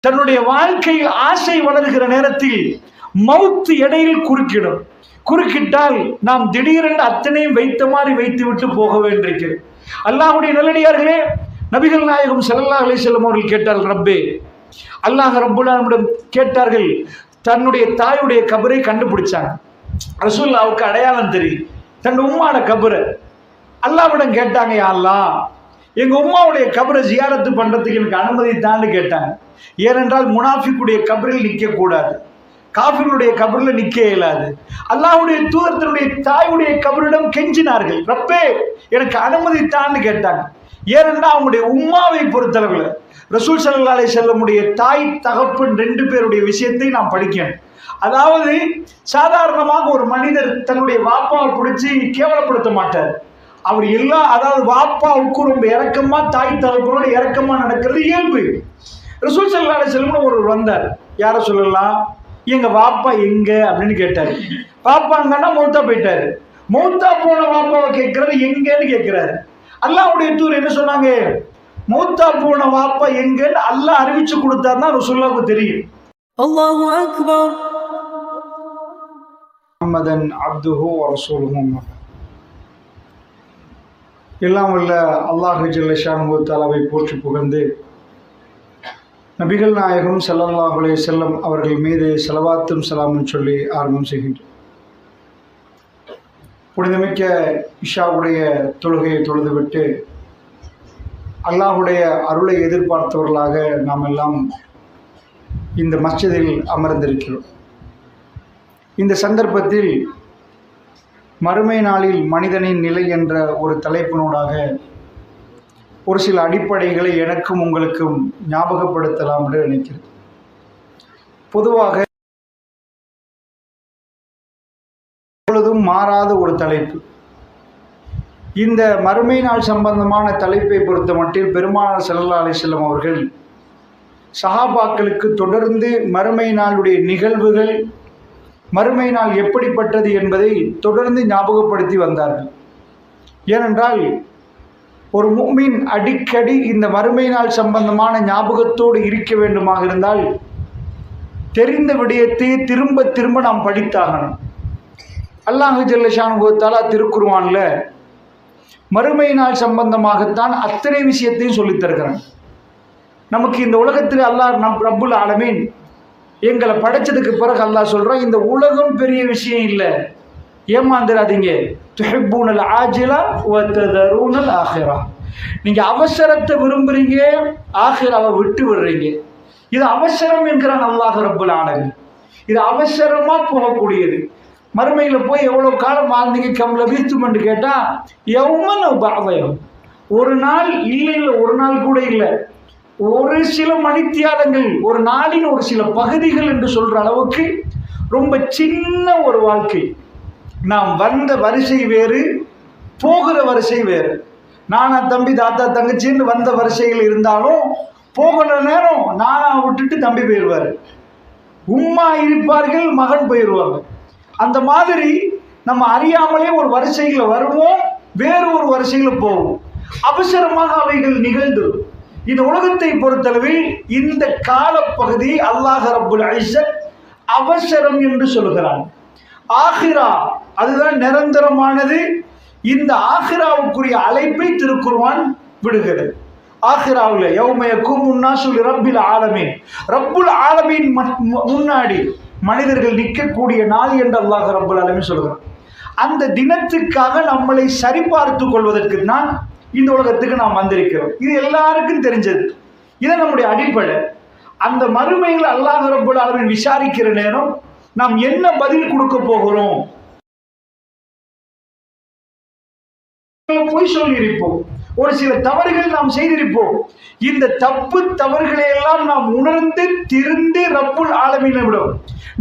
தன்னுடைய வாழ்க்கையில் ஆசை வளர்கிற நேரத்தில் மவுத்து இடையில் குறுக்கிட்டால் நாம் திடீரென்று அத்தனையும் வைத்த மாதிரி வைத்து விட்டு போக வேண்டியிருக்கிறது. அல்லாஹ்வுடைய நல்லடியார்களே, நபிகள் நாயகம் ஸல்லல்லாஹு அலைஹி வஸல்லம் அவர்கள் கேட்டார்கள், ரப்பே, அல்லாஹ் ரப்புல் ஆலமீனிடம் கேட்டார்கள். தன்னுடைய தாயுடைய கபரை கண்டுபிடிச்சாங்க. ரசூலுல்லாஹ்வுக்கு அடையாளம் தெரியும், தன் உம்மாட கபரை. அல்லாஹ்விடம் கேட்டாங்க, யா அல்லாஹ், எங்க உம்மாவுடைய கபரை ஜியாரத்து பண்றதுக்கு எனக்கு அனுமதி தான்னு கேட்டாங்க. ஏனென்றால் முனாஃபிக்குடைய கபரில் நிற்க கூடாது, காஃபிருடைய கபரில் நிற்க இயலாது. அல்லாஹ்வுடைய தூதர் தன்னுடைய தாயுடைய கபரிடம் கெஞ்சினார்கள், ரப்பே எனக்கு அனுமதி தான்னு கேட்டாங்க. ஏனென்றால் அவங்களுடைய உம்மாவை பொறுத்தளவில் ரசூல் ஸல்லல்லாஹு அலைஹி வஸல்லமுடைய தாய் தகப்பன் 2 பேருடைய விஷயத்தை நாம் படிக்கணும். அதாவது சாதாரணமாக ஒரு மனிதர் தன்னுடைய வாப்பாவை பிடிச்சி கேவலப்படுத்த மாட்டார். அவர் அதாவது வாப்பாவுக்கு ரொம்ப இறக்கமா, தாய் தகப்பனோட இறக்கமா நடக்கிறது இயல்பு. ரசூல் ஸல்லல்லாஹு அலைஹி வஸல்லம் ஒருவர் வந்தார். யார சொல்லலாம், எங்க வாப்பா எங்க அப்படின்னு கேட்டாரு. வாப்பாங்கன்னா மௌத்தா போயிட்டாரு. மௌத்தா போன வாப்பாவை கேட்கறது எங்கன்னு கேட்கிறாரு. அல்லாஹ்வுடைய தூதர் என்ன சொன்னாங்க, மௌத்தா போன வாப்பா எங்கன்னு அல்லாஹ் அறிவிச்சு கொடுத்தாருன்னா ரசூலுல்லாஹ்வுக்கு தெரியும். அல்லாஹு அக்பர். முஹம்மதன் அப்துஹு வ ரசூலுஹு. எல்லாம் வல்ல அல்லாஹ் ஜல்ல ஷானுஹு தஆலாவை போற்றி புகழ்ந்து நபிகள் நாயகம் ஸல்லல்லாஹு அலைஹி வஸல்லம் அவர்கள் மீது ஸலவாத்தும் ஸலாமும் சொல்லி ஆரம்பம் செய்கின்றோம். புனிதமிக்க இஷாவுடைய தொழுகையை தொழுதுவிட்டு அல்லாஹுடைய அருளை எதிர்பார்த்தவர்களாக நாம் எல்லாம் இந்த மஸ்ஜிதில் அமர்ந்திருக்கிறோம். இந்த சந்தர்ப்பத்தில் மறுமை நாளில் மனிதனின் நிலை என்ற ஒரு தலைப்பினூடாக ஒரு சில அடிப்படைகளை எனக்கும் உங்களுக்கும் ஞாபகப்படுத்தலாம் என்று நினைக்கிறேன். பொதுவாக எப்பொழுதும் மாறாத ஒரு தலைப்பு. இந்த மறுமை நாள் சம்பந்தமான தலைப்பை பொறுத்த மட்டில் பெருமானார் ஸல்லல்லாஹு அலைஹி வஸல்லம் அவர்கள் சஹாபாக்களுக்கு தொடர்ந்து மறுமை நாளுடைய நிகழ்வுகள், மறுமை நாள் எப்படிப்பட்டது என்பதை தொடர்ந்து ஞாபகப்படுத்தி வந்தார்கள். ஏனென்றால் ஒரு முஃமின் அடிக்கடி இந்த மறுமை நாள் சம்பந்தமான ஞாபகத்தோடு இருக்க வேண்டுமாக இருந்தால் தெரிந்த விடயத்தை திரும்ப திரும்ப நாம் படித்தாகணும். அல்லாஹ் ஜல்ல ஷானுஹு தஆலா திருக்குர்ஆன்ல மறுமை நாள் சம்பந்தமாகத்தான் அத்தனை விஷயத்தையும் சொல்லித் தருகிறான். நமக்கு இந்த உலகத்தில் அல்லாஹ் ரப்புல் ஆலமீன் எங்களை படைச்சதுக்கு பிறகு அல்லாஹ் சொல்றான், இந்த உலகம் பெரிய விஷயம் இல்லை, ஏமாந்துடாதீங்க. துஹிப்பூனல் ஆஜிலா வ ததரூனல் ஆஹிரா. நீங்க அவசரத்தை விரும்புறீங்க, ஆஹிராவை விட்டு விடுறீங்க. இது அவசரம் என்கிறான் அல்லாஹ் ரப்புல் ஆலமீன். இது அவசரமா போகக்கூடியது. மறுமையில போய் எவ்வளவு காலம் வாழ்ந்தீங்க, கம்ல வீத்தும் என்று கேட்டா யௌமன் பாவயம், ஒரு நாள் இல்லை, ஒரு நாள் கூட இல்லை, ஒரு சில மணித்தியாலங்கள், ஒரு நாளின் ஒரு சில பகுதிகள் என்று சொல்ற அளவுக்கு ரொம்ப சின்ன ஒரு வாழ்க்கை. நாம் வந்த வரிசை வேறு, போகிற வரிசை வேறு. நானா தம்பி தாத்தா தங்கச்சின்னு வந்த வரிசைகள் இருந்தாலும் போகிற நேரம் நானா விட்டுட்டு தம்பி போயிடுவார், உம்மா இருப்பார்கள், மகன் போயிடுவாங்க. அந்த மாதிரி நம்ம அறியாமலே ஒரு வரிசையில் வருவோம், வேறு ஒரு வரிசையில் போவோம். அவசரமாக அவைகள் நிகழ்ந்து இந்த உலகத்தை பொறுத்தளவில் இந்த காலப்பகுதி அல்லாஹ் ரப்புல் இஸ்ஸத் அவசரம் என்று சொல்கிறான். ஆஹிரா அதுதான் நிரந்தரமானது. இந்த ஆஹிராவுக்குரிய அழைப்பை திருக்குர்ஆன் விடுகிறது. ஆஹிராவில் யௌம யகூமுன் நாஸு லிரப்பில் ஆலமீன், ரப்புல் ஆலமீன் முன்னாடி மனிதர்கள் நிற்கக்கூடிய நாள் என்று அல்லாஹ் ரப்புல் ஆலமீன் சொல்கிறான். அந்த தினத்துக்காக நம்மளை சரிபார்த்து கொள்வதற்கு தான் இந்த உலகத்துக்கு நாம் வந்திருக்கிறோம். இது எல்லாருக்கும் தெரிஞ்சது. இது நம்முடைய அடிப்படை. அந்த மறுமையில் அல்லாஹ் ரப்புல் ஆலமீன் விசாரிக்கிற நேரம் நாம் என்ன பதில் கொடுக்க போகிறோம்? பொய் சொல்லியிருப்போம், ஒரு சில தவறுகள் நாம் செய்திருப்போம். இந்த தப்பு தவறுகளை எல்லாம் நாம் உணர்ந்து திருந்து ரப்புல் ஆலமீனிடம்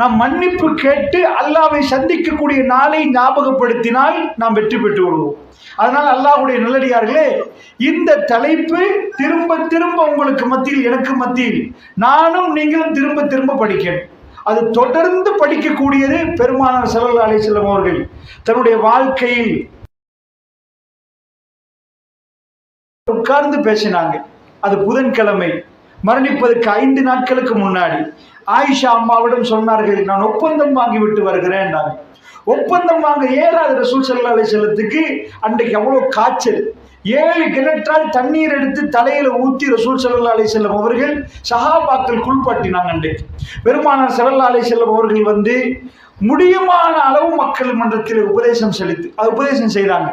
நாம் மன்னிப்பு கேட்டு அல்லாஹ்வை சந்திக்கக்கூடிய நாளை ஞாபகப்படுத்தினால் நாம் வெற்றி பெற்று விடுவோம். அதனால் அல்லாஹ்வுடைய நல்லடியார்களே, இந்த தலைப்பு திரும்ப திரும்ப உங்களுக்கு மத்தியில், எனக்கு மத்தியில், நானும் நீங்களும் திரும்ப திரும்ப படிக்கணும். அது தொடர்ந்து படிக்கக்கூடியது. பெருமானார் ஸல்லல்லாஹு அலைஹி வஸல்லம் அவர்கள் தன்னுடைய வாழ்க்கையில் உட்கார்ந்து பேசினாங்க. அது புதன்கிழமை மரணிப்பதற்கு 5 நாட்களுக்கு முன்னாடி ஆயிஷா அம்மாவிடம் சொன்னார்கள், நான் ஒப்பந்தம் வாங்கிவிட்டு வருகிறேன். ஒப்பந்தம் வாங்க ஏறாத ரசூல் ஸல்லல்லாஹு அலைஹி வஸல்லத்துக்கு அன்றைக்கு அவ்வளவு காய்ச்சல். 7 கிணற்றால் தண்ணீர் எடுத்து தலையில ஊத்தி ரசூல் ஸல்லல்லாஹு அலைஹி வஸல்லம் அவர்கள் சஹாபாக்கள் குளிப்பாட்டினாங்க. அன்றைக்கு பெருமானார் ஸல்லல்லாஹு அலைஹி வஸல்லம் அவர்கள் வந்து முடியுமான அளவு மக்கள் மன்றத்தில் உபதேசம் செய்தாங்க.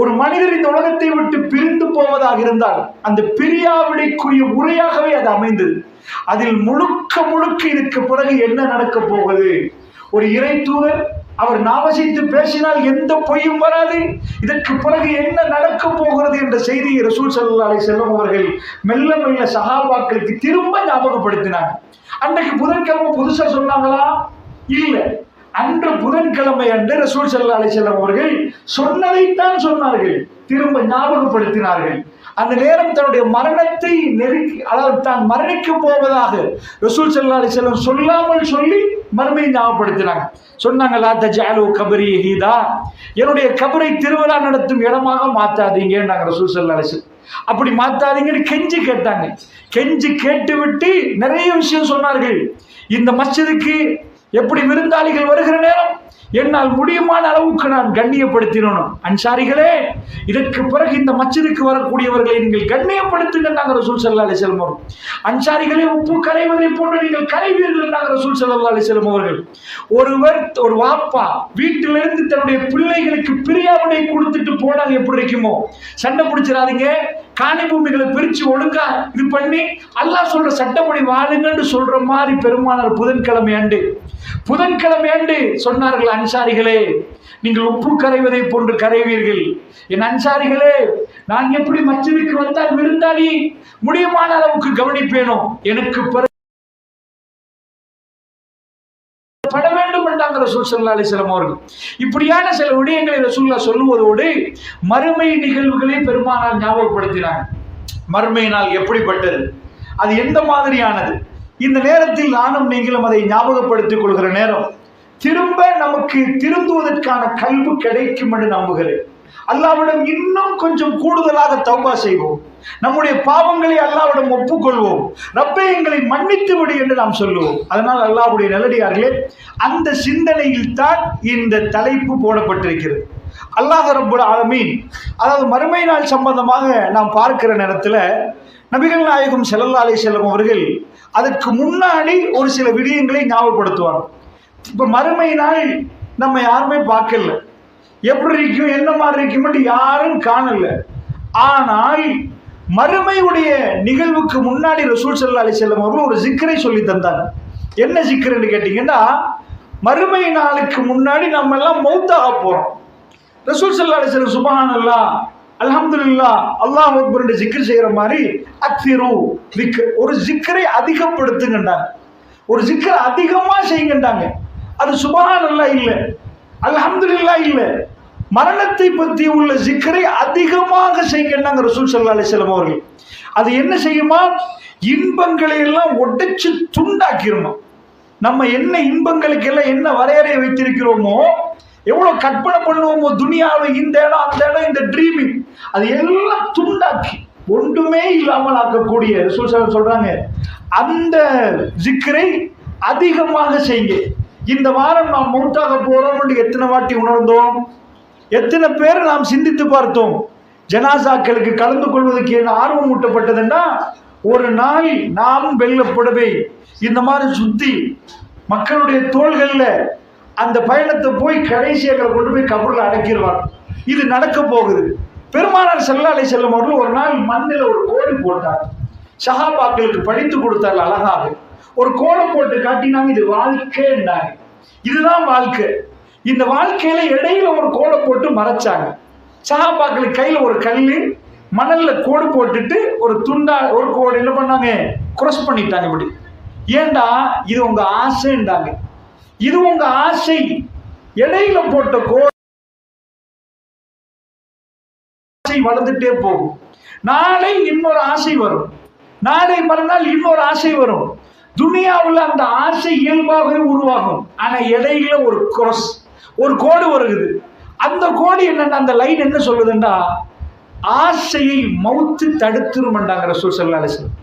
ஒரு மனிதர் இந்த உலகத்தை விட்டு பிரிந்து போவதாக இருந்தால் அந்த பிரியாவிடைக்குரிய உரையாகவே அது அமைந்தது. அதில் முழுக்க முழுக்க இதுக்கு பிறகு என்ன நடக்க போகுது, ஒரு இறை தூதர் அவர் நாவசித்து பேசினால் எந்த பொய்யும் வராது, இதற்கு பிறகு என்ன நடக்க போகிறது என்ற செய்தியை ரசூல் ஸல்லல்லாஹு அலைஹி வஸல்லம் அவர்கள் மெல்ல மெல்ல சஹாபாக்களுக்கு திரும்ப ஞாபகப்படுத்தினாங்க. அன்றைக்கு புதன்கிழமை புதுசா சொன்னாங்களா? இல்லை. அன்று புதன்கிழமை அன்று ரசூல் ஸல்லல்லாஹு அலைஹி வஸல்லம் அவர்கள் சொன்னதைத்தான் சொன்னார்கள், திரும்ப ஞாபகப்படுத்தினார்கள். அந்த நேரம் தன்னுடைய மரணத்தை அதாவது தான் மரணிக்க போவதாக ரசூல் ஸல்லல்லாஹு அலைஹி வஸல்லம் சொல்லாமல் சொல்லி மறுமையை ஞாபகப்படுத்தினாங்க. சொன்னாங்க, லா தஜஅலு கபரி ஹீதா, என்னுடைய கபரை திருவிழா நடத்தும் இடமாக மாத்தாதீங்கன்னாங்க ரசூல் ஸல்லல்லாஹு அலைஹி வஸல்லம். அப்படி மாத்தாதீங்கன்னு கெஞ்சி கேட்டாங்க. கெஞ்சி கேட்டு விட்டு நிறைய விஷயம் சொன்னார்கள். இந்த மஸ்ஜிதுக்கு எப்படி விருந்தாளிகள் வருகிற நேரம் என்னால் முடியுமான அளவுக்கு நான் கண்ணியப்படுத்தினோம். அன்சாரிகளே, இதற்கு பிறகு இந்த மஸ்ஜிதுக்கு வரக்கூடியவர்களை நீங்கள் கண்ணியப்படுத்துங்க ரசூல் ஸல்லல்லாஹு அலைஹி வஸல்லம் அவர்கள். அன்சாரிகளே, உப்பு கரைவதை போன்று நீங்கள் கரைவீர்கள் ரசூல் ஸல்லல்லாஹு அலைஹி வஸல்லம் அவர்கள். ஒரு வாப்பா வீட்டிலிருந்து தன்னுடைய பிள்ளைகளுக்கு பிரியாவிடை கொடுத்துட்டு போனாங்க, எப்படி இருக்குமோ, சண்டை பிடிச்சிடாதீங்க, காணி பூமிகளை பிரிச்சு ஒழுங்கா இது பண்ணி அல்லாஹ் சொல்ற சட்டப்படி வாழுங்கன்னு சொல்ற மாதிரி பெருமானார் புதன்கிழமை அன்று சொன்னார்கள், அன்சாரிகளே, நீங்கள் உப்பு கரைவதை போன்று கரைவீர்கள். என் அன்சாரிகளே, நான் எப்படி மஸ்ஜிதுக்கு வந்தால் விருந்தாளி முடியுமான அளவுக்கு கவனிப்பேனோ, எனக்கு பட வேண்டும் என்றாங்க ரசூல் ஸல்லல்லாஹு அலைஹி வஸல்லம் அவர்கள். இப்படியான சில விடயங்களை ரசூலுல்லாஹ் சொல்லுவதோடு மறுமை நிகழ்வுகளை பெருமானார் ஞாபகப்படுத்தினாங்க. மறுமை நாள் எப்படிப்பட்டது, அது எந்த மாதிரியானது, இந்த நேரத்தில் நானும் நீங்களும் அதை ஞாபகப்படுத்திக் கொள்கிற நேரம் திரும்ப நமக்கு திருந்துவதற்கான கல்வி கிடைக்கும் என்று நம்புகிறேன். அல்லாஹ்விடம் இன்னும் கொஞ்சம் கூடுதலாக தௌபா செய்வோம், நம்முடைய பாவங்களை அல்லாஹ்விடம் ஒப்புக்கொள்வோம், ரப்பே எங்களை மன்னித்து விடு என்று நாம் சொல்லுவோம். அதனால் அல்லாஹ்வுடைய நல்லடியார்களே, அந்த சிந்தனையில் தான் இந்த தலைப்பு போடப்பட்டிருக்கிறது. அல்லாஹ் ரப்புல் ஆலமீன், அதாவது மறுமை நாள் சம்பந்தமாக நாம் பார்க்கிற நேரத்தில் நபிகள் நாயகம் ஸல்லல்லாஹு அலைஹி வஸல்லம் அவர்கள் அதற்கு முன்னாடி ஒரு சில விடயங்களை ஞாபகப்படுத்துவாங்க. இப்ப மறுமை நாள் நம்ம யாருமே பார்க்கல, எப்படி இருக்கும் என்ன மாதிரி இருக்கும் யாரும் காணல. ஆனால் மறுமையுடைய நிகழ்வுக்கு முன்னாடி ரசூல் ஸல்லல்லாஹு அலைஹி வஸல்லம் அவர்கள் ஒரு ஜிக்ரை சொல்லி தந்தாங்க. என்ன ஜிக்ருன்னு கேட்டீங்கன்னா, மறுமை நாளுக்கு முன்னாடி நம்ம எல்லாம் மௌத்தாக போறோம். ரசூல் ஸல்லல்லாஹு அலைஹி வஸல்லம் சுப்ஹானல்லாஹ் அல்ஹம்துலில்லாஹ் அல்லாஹ் அக்பர் என்று ஜிக்ர் செய்யற மாதிரி அக்ஸிரு திக்ர், ஒரு ஜிக்ரை அதிகப்படுத்துங்கண்டாங்க, ஒரு ஜிக்ரை அதிகமா செய்யுங்கண்டாங்க. அது சுப்ஹானல்லாஹ் இல்ல, அல்ஹம்துலில்லாஹ் இல்ல, மரணத்தை பற்றி உள்ள ஜிக்ரை அதிகமாக செய்யுங்கன்னாங்க ரசூல் ஸல்லல்லாஹு அலைஹி வஸல்லம் அவர்கள். அது என்ன செய்யுமா, இன்பங்களை எல்லாம் உடைச்சு துண்டாக்கிருமா. நம்ம என்ன இன்பங்களுக்கு எல்லாம் என்ன வரையறையை வைத்திருக்கிறோமோ, எவ்வளவு கற்பனை பண்ணுவோமோ துனியாவை, இந்த இடம் அந்த இடம், இந்த ட்ரீமிங், அது எல்லாம் துண்டாக்கி ஒன்றுமே இல்லாமல் ஆக்கக்கூடிய ரசூல் ஸல்லல்லாஹு சொல்றாங்க, அந்த ஜிக்ரை அதிகமாக செய்யுங்க. இந்த வாரம் நாம் மௌத்தாக போறோம் என்று எத்தனை வாட்டி உணர்ந்தோம், எத்தனை பேர் நாம் சிந்தித்து பார்த்தோம். ஜனாசாக்களுக்கு கலந்து கொள்வதற்கு என்ன ஆர்வம் ஊட்டப்பட்டதுன்னா, ஒரு நாள் நாம் வெள்ளப்படவே இந்த மாதிரி சுத்தி மக்களுடைய தோள்கள்ல அந்த பயணத்தை போய் கடைசியாக கொண்டு போய் கபரில் அடக்கிடுவாங்க. இது நடக்க போகுது. பெருமானார் ஸல்லல்லாஹு அலைஹி வஸல்லம் அவர்கள் ஒரு நாள் மண்ணில் ஒரு கோடு போட்டார். சஹாபாக்களுக்கு படித்து கொடுத்தார்கள் அழகாக. ஒரு கோடை போட்டு காட்டினாங்க, இது வாழ்க்கைன்னாங்க. இதுதான் வாழ்க்கை. இந்த வாழ்க்கையில இடையில ஒரு கோடை போட்டு மறைச்சாங்க. சஹாபாக்களுக்கு கையில ஒரு கல்லு, மணல்ல கோடு போட்டுட்டு ஒரு துண்டா ஒரு கோடு என்ன பண்ணாங்க, கிராஸ் பண்ணிட்டாங்க. இப்படி ஏண்டா, இது உங்க ஆசைன்றாங்க, இது உங்க ஆசை. இடையில போட்ட கோடு வளர்ந்துட்டே போகும். நாளை இன்னொரு ஆசை வரும், நாளை மறுநாள் இன்னொரு ஆசை வரும். துனியாவில் அந்த ஆசை இயல்பாகவே உருவாகும். ஆனா இடையில ஒரு கிராஸ், ஒரு கோடு வருகிறது. அந்த கோடு என்னன்னா, அந்த லைன் என்ன சொல்லுதுன்னா, ஆசையை மௌத்து தடுத்துருமெண்டாங்க ரசூல் ஸல்லல்லாஹு அலைஹி வஸல்லம்.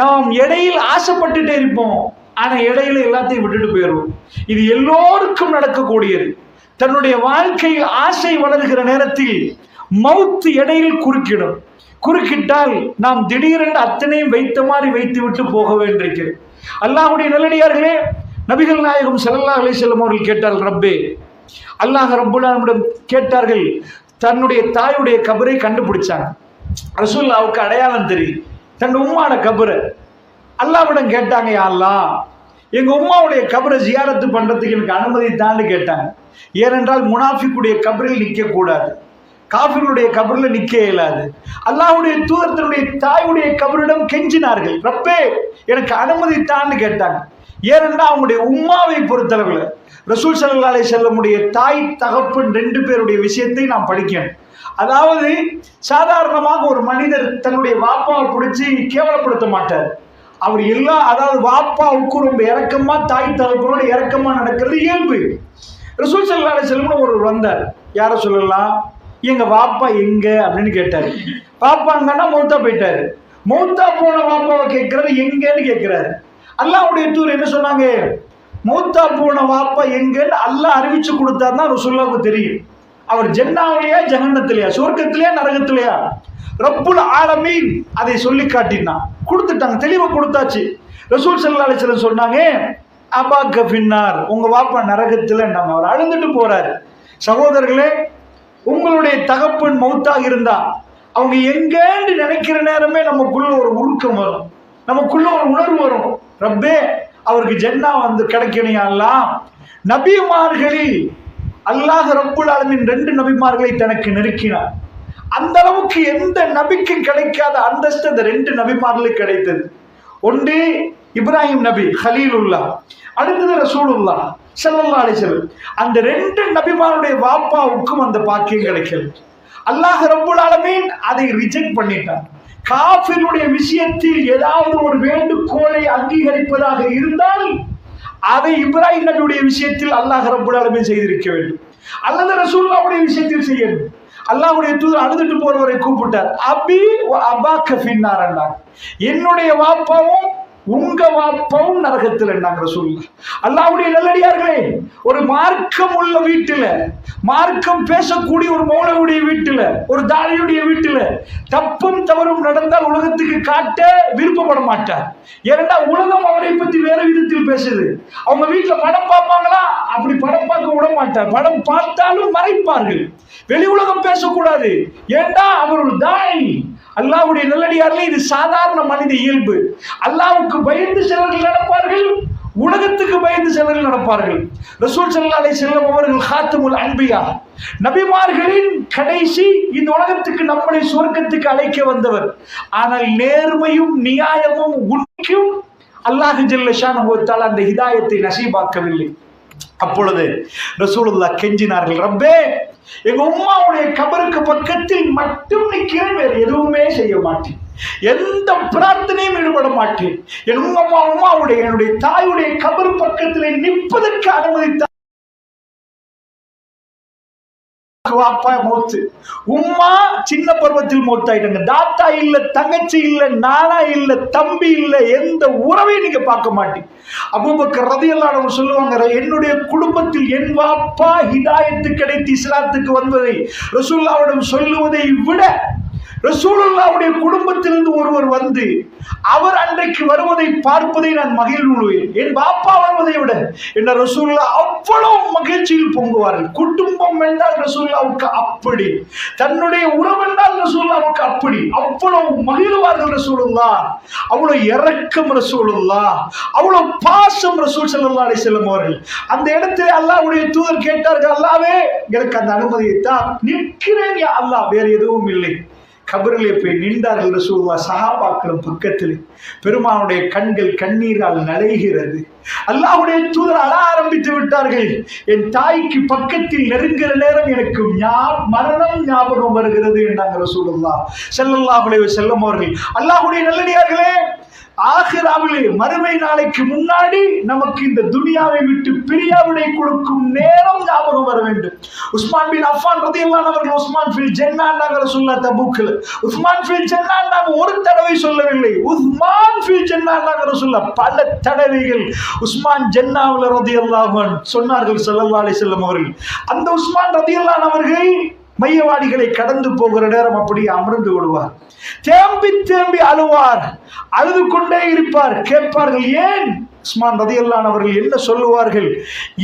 நாம் இடையில் ஆசைப்பட்டுட்டே இருப்போம், ஆனா இடையில எல்லாத்தையும் விட்டுட்டு போயிடுவோம். இது எல்லோருக்கும் நடக்கக்கூடியது. தன்னுடைய வாழ்க்கையில் ஆசை வளர்கிற நேரத்தில் மவுத்து இடையில் குறுக்கிட்டால் நாம் திடீரென்று அத்தனையும் வைத்த மாதிரி வைத்து விட்டு போக வேண்டியிருக்கிறது. அல்லாஹ்வுடைய நல்லடியார்களே, நபிகள் நாயகம் ஸல்லல்லாஹு அலைஹி வஸல்லம் அவர்கள் கேட்டார்கள், ரப்பே, அல்லாஹ் ரப்புல் ஆலமீனிடம் கேட்டார்கள். தன்னுடைய தாயுடைய கபரை கண்டுபிடிச்சாங்க. ரசூலுல்லாஹ்வுக்கு அடையாளம் தெரியும், தன் உம்மாட கபரை. அல்லாஹ்விடம் கேட்டாங்க, யா அல்லாஹ், எங்க உம்மாவுடைய கபரை ஜியாரத்து பண்றதுக்கு எனக்கு அனுமதி தான்னு கேட்டாங்க. ஏனென்றால் முனாஃபிக்குடைய கபரில் நிற்க கூடாது, காஃபிர்களுடைய கபரில் நிற்க இயலாது. அல்லாஹ்வுடைய தூதர் தன்னுடைய தாயுடைய கபரிடம் கெஞ்சினார்கள், ரப்பே எனக்கு அனுமதி தான்னு கேட்டாங்க. ஏனென்றால் அவங்களுடைய உம்மாவை பொறுத்தளவில் ரசூல் ஸல்லல்லாஹு அலைஹி வஸல்லமுடைய தாய் தகப்பன் 2 பேருடைய விஷயத்தை நாம் படிக்கணும். அதாவது சாதாரணமாக ஒரு மனிதர் தன்னுடைய வாப்பாவை பிடிச்சி கேவலப்படுத்த மாட்டார். அவர் அதாவது வாப்பாவுக்கு ரொம்ப இறக்கமா, தாய் தகப்பனோட இறக்கமா நடக்கிறது இயல்பு. ரசூல் ஸல்லல்லாஹு அலைஹி வஸல்லம் ஒருவர் வந்தார். யார சொல்லலாம், எங்க வாப்பா எங்க அப்படின்னு கேட்டாரு. வாப்பாங்கன்னா மௌத்தா போயிட்டாரு. மௌத்தா போன வாப்பாவை கேட்கறது எங்கன்னு கேட்கிறாரு. அல்லாஹ்வுடைய தூதர் என்ன சொன்னாங்க, மௌத்தா போன வாப்பா எங்கன்னு அல்லாஹ் அறிவிச்சு கொடுத்தாருன்னா ரசூலுல்லாஹ்வுக்கு தெரியும். அவர் ஜன்னாவிலையா ஜஹன்னத்திலையா, சொர்க்கத்திலையா நரகத்திலையா, ரப்புல் ஆலமீன் அதை சொல்லி காட்டினான், கொடுத்துட்டாங்க, தெளிவா கொடுத்தாச்சு. ரசூல் ஸல்லல்லாஹு அலைஹி வஸல்லம் சொன்னாங்க, அபாக்க ஃபின்னார், உங்க வாப்பா நரகத்திலன்னாங்க. அவர் அழுந்துட்டு போறாரு. சகோதரர்களே, உங்களுடைய தகப்பன் மௌத்தாக இருந்தா அவங்க எங்கன்னு நினைக்கிற நேரமே நமக்குள்ள ஒரு உருக்கம் வரும், நமக்குள்ள ஒரு உணர்வு வரும். ரப்பே, அவருக்கு ஜன்னா வந்து கிடைக்கணும். நபிமார்களில் அல்லாஹ் ரப்புல் ஆலமீன் 2 நபிமார்களை தனக்கு நெருக்கினார். அந்த அளவுக்கு எந்த நபிக்கும் கிடைக்காத அந்தஸ்து அந்த 2 நபிமார்களுக்கு கிடைத்தது. ஒன்று இப்ராஹிம் நபி ஹலீலுல்லா, அடுத்தது ரசூலுல்லாஹ் ஸல்லல்லாஹு அலைஹி வஸல்லம். அந்த 2 நபிமாருடைய வாப்பாவுக்கும் அந்த பாக்கியம் கிடைக்கல. அல்லாஹ் ரப்புல் ஆலமீன் அதை ரிஜெக்ட் பண்ணிட்டார். காஃபிருடைய விஷயத்தில் ஏதாவது ஒரு வேண்டுகோளை அங்கீகரிப்பதாக இருந்தால் அதை இப்ராஹிம் நபியுடைய விஷயத்தில் அல்லாஹ் ரப்புல் ஆலமீன் செய்திருக்க வேண்டும், அல்லது ரசூலுல்லாஹ்வுடைய விஷயத்தில் செய்யணும். அல்லாஹ்வுடைய தூதர் அழுதுட்டு போறவரை கூப்பிட்டார், அபி அபாக்க ஃபின்னார் என்றார். என்னுடைய வாப்பாவும் உங்க வாப்பாவும் நரகத்தில் என்றாங்க ரசூலுல்லாஹ். அல்லாஹ்வுடைய நல்லடியார்களே, ஒரு மார்க்கம் உள்ள வீட்டுல, மார்க்கம் பேசக்கூடிய ஒரு மௌலவியுடைய வீட்டுல, ஒரு தாலியுடைய வீட்டுல தப்பும் தவறும் நடந்தால் உலகத்துக்கு காட்ட விருப்பப்பட மாட்டார். ஏன்னா உலகம் அவரை பத்தி வேற விதத்தில் பேசுது. அவங்க வீட்டுல படம் பார்ப்பாங்களா, அப்படி படம் பார்க்க விட மாட்டார். படம் பார்த்தாலும் மறைப்பார்கள், வெளி உலகம் பேசக்கூடாது. ஏண்டா அவர் ஒரு தாய். அல்லாஹ்வுடைய நல்லடியார்களே, இது சாதாரண மனித இயல்பு. அல்லாஹ்வுக்கு பயந்து சிலர்கள் நடப்பார்கள், உலகத்துக்கு பயந்து சிலர்கள் நடப்பார்கள். ரசூல் ஸல்லல்லாஹு அலைஹி வஸல்லம் அவர்கள் காத்துமுல் அன்பியா, நபிமார்களின் கடைசி, இந்த உலகத்துக்கு நம்மளை சொர்க்கத்துக்கு அழைக்க வந்தவர். ஆனால் நேர்மையும் நியாயமும் உண்மையும் அல்லாஹ் ஜல்ல ஷானஹு வ தஆலா அந்த ஹிதாயத்தை நசீபாக்கவில்லை. அப்பொழுது ரசூலுல்லாஹ் கெஞ்சினார்கள், ரப்பே, எங்க உம்மாவுடைய கபருக்கு பக்கத்தில் மட்டும் நிற்கிறேன், வேறு எதுவுமே செய்ய மாட்டேன், எந்த பிரார்த்தனையும் ஈடுபட மாட்டேன். என் உம்மாவுடைய என்னுடைய தாயுடைய கபர் பக்கத்திலே நிற்பதற்கு அனுமதித்தார். வாப்பா மௌத்து, உம்மா சின்ன பருவத்தில் மௌத்தாயிட்டாங்க. தாத்தா இல்ல, தங்கச்சி இல்ல, நானா இல்ல, தம்பி இல்ல, எந்த உறவையும் நீங்க பார்க்க மாட்டீங்க. அபூபக்கர் ரலியல்லாஹு அன்ஹு சொல்லுவாங்க, என்னுடைய குடும்பத்தில் என் வாப்பா ஹிதாயத்து கிடைத்து இஸ்லாத்துக்கு வந்ததை ரசூலுல்லாஹ்விடம் சொல்லுவதை விட ரசூலுல்லாஹ்வுடைய குடும்பத்திலிருந்து ஒருவர் வந்து அவர் அன்றைக்கு வருவதை பார்ப்பதை நான் மகிழ்வுறுவேன், என் பாப்பா வருவதை விட என்ன. ரசூலுல்லாஹ் அவ்வளவு மகிழ்ச்சியில் பொங்குவார்கள். குடும்பம் என்றால் ரசூலுல்லாஹ்வுக்கு அப்படி, தன்னுடைய உறவு என்றால் ரசூலுல்லாஹ்வுக்கு அப்படி, அவ்வளவு மகிழ்வார்கள் ரசூலுல்லாஹ். அவ்வளவு இரக்கம் ரசூலுல்லாஹ், அவ்வளவு பாசம் ரசூல் ஸல்லல்லாஹு அலைஹி வஸல்லம் அவர்கள். அந்த இடத்துல அல்லாஹ்வுடைய தூதர் கேட்டார்கள், அல்லாஹ்வே, எனக்கு அந்த அனுமதியை தா, நிற்கிறேன் யா அல்லாஹ், வேறு எதுவும் இல்லை. கபரிலே போய் நின்றார்கள் ரசூலுல்லாஹ். சஹாபாக்களும் பக்கத்தில், பெருமானுடைய கண்கள் கண்ணீரால் நடைகிறது. அல்லாஹ்வுடைய தூதர் அழ ஆரம்பித்து விட்டார்கள். என் தாய்க்கு பக்கத்தில் நெருங்கிற நேரம் எனக்கு மரணம் ஞாபகம் வருகிறது என்றாங்க ரசூலுல்லாஹ் ஸல்லல்லாஹு அலைஹி வஸல்லம் அவர்கள். அல்லாஹ்வுடைய நல்லடியார்களே, ஆகிராவிலே மறுமை நாளைக்கு முன்னாடி நமக்கு இந்த துனியாவை விட்டு பிரியாவிடை கொடுக்கும் நேரம் ஞாபகம் வர வேண்டும். உஸ்மான் பின் அஃபான் ரலியல்லாஹு அன்ஹு உஸ்மான் ஃபில் ஜன்னாஹ் ரசூலுல்லாஹ் தபூக்ல உஸ்மான் ஃபில் ஜன்னாஹ் ஒரு தடவை சொல்லவில்லை, உஸ்மான் ஃபில் ஜன்னாஹ் ரசூலுல்லாஹ் பல தடவைகள் உஸ்மான் ஜன்னாஹ்ல ரலியல்லாஹு அன்ஹு சொன்னார்கள் ஸல்லல்லாஹு அலைஹி வஸல்லம் அவர்கள். அந்த உஸ்மான் ரலியல்லாஹு அன்ஹு அவர்கள் மையவாடிகளை கடந்து போகிற நேரம் அப்படியே அமர்ந்து விடுவார், தேம்பி தேம்பி அழுவார், அழுது கொண்டே இருப்பார். கேட்பார்கள் ஏன்? உஸ்மான் ரலியல்லாஹு அன்ஹு அவர்கள் என்ன சொல்லுவார்கள்?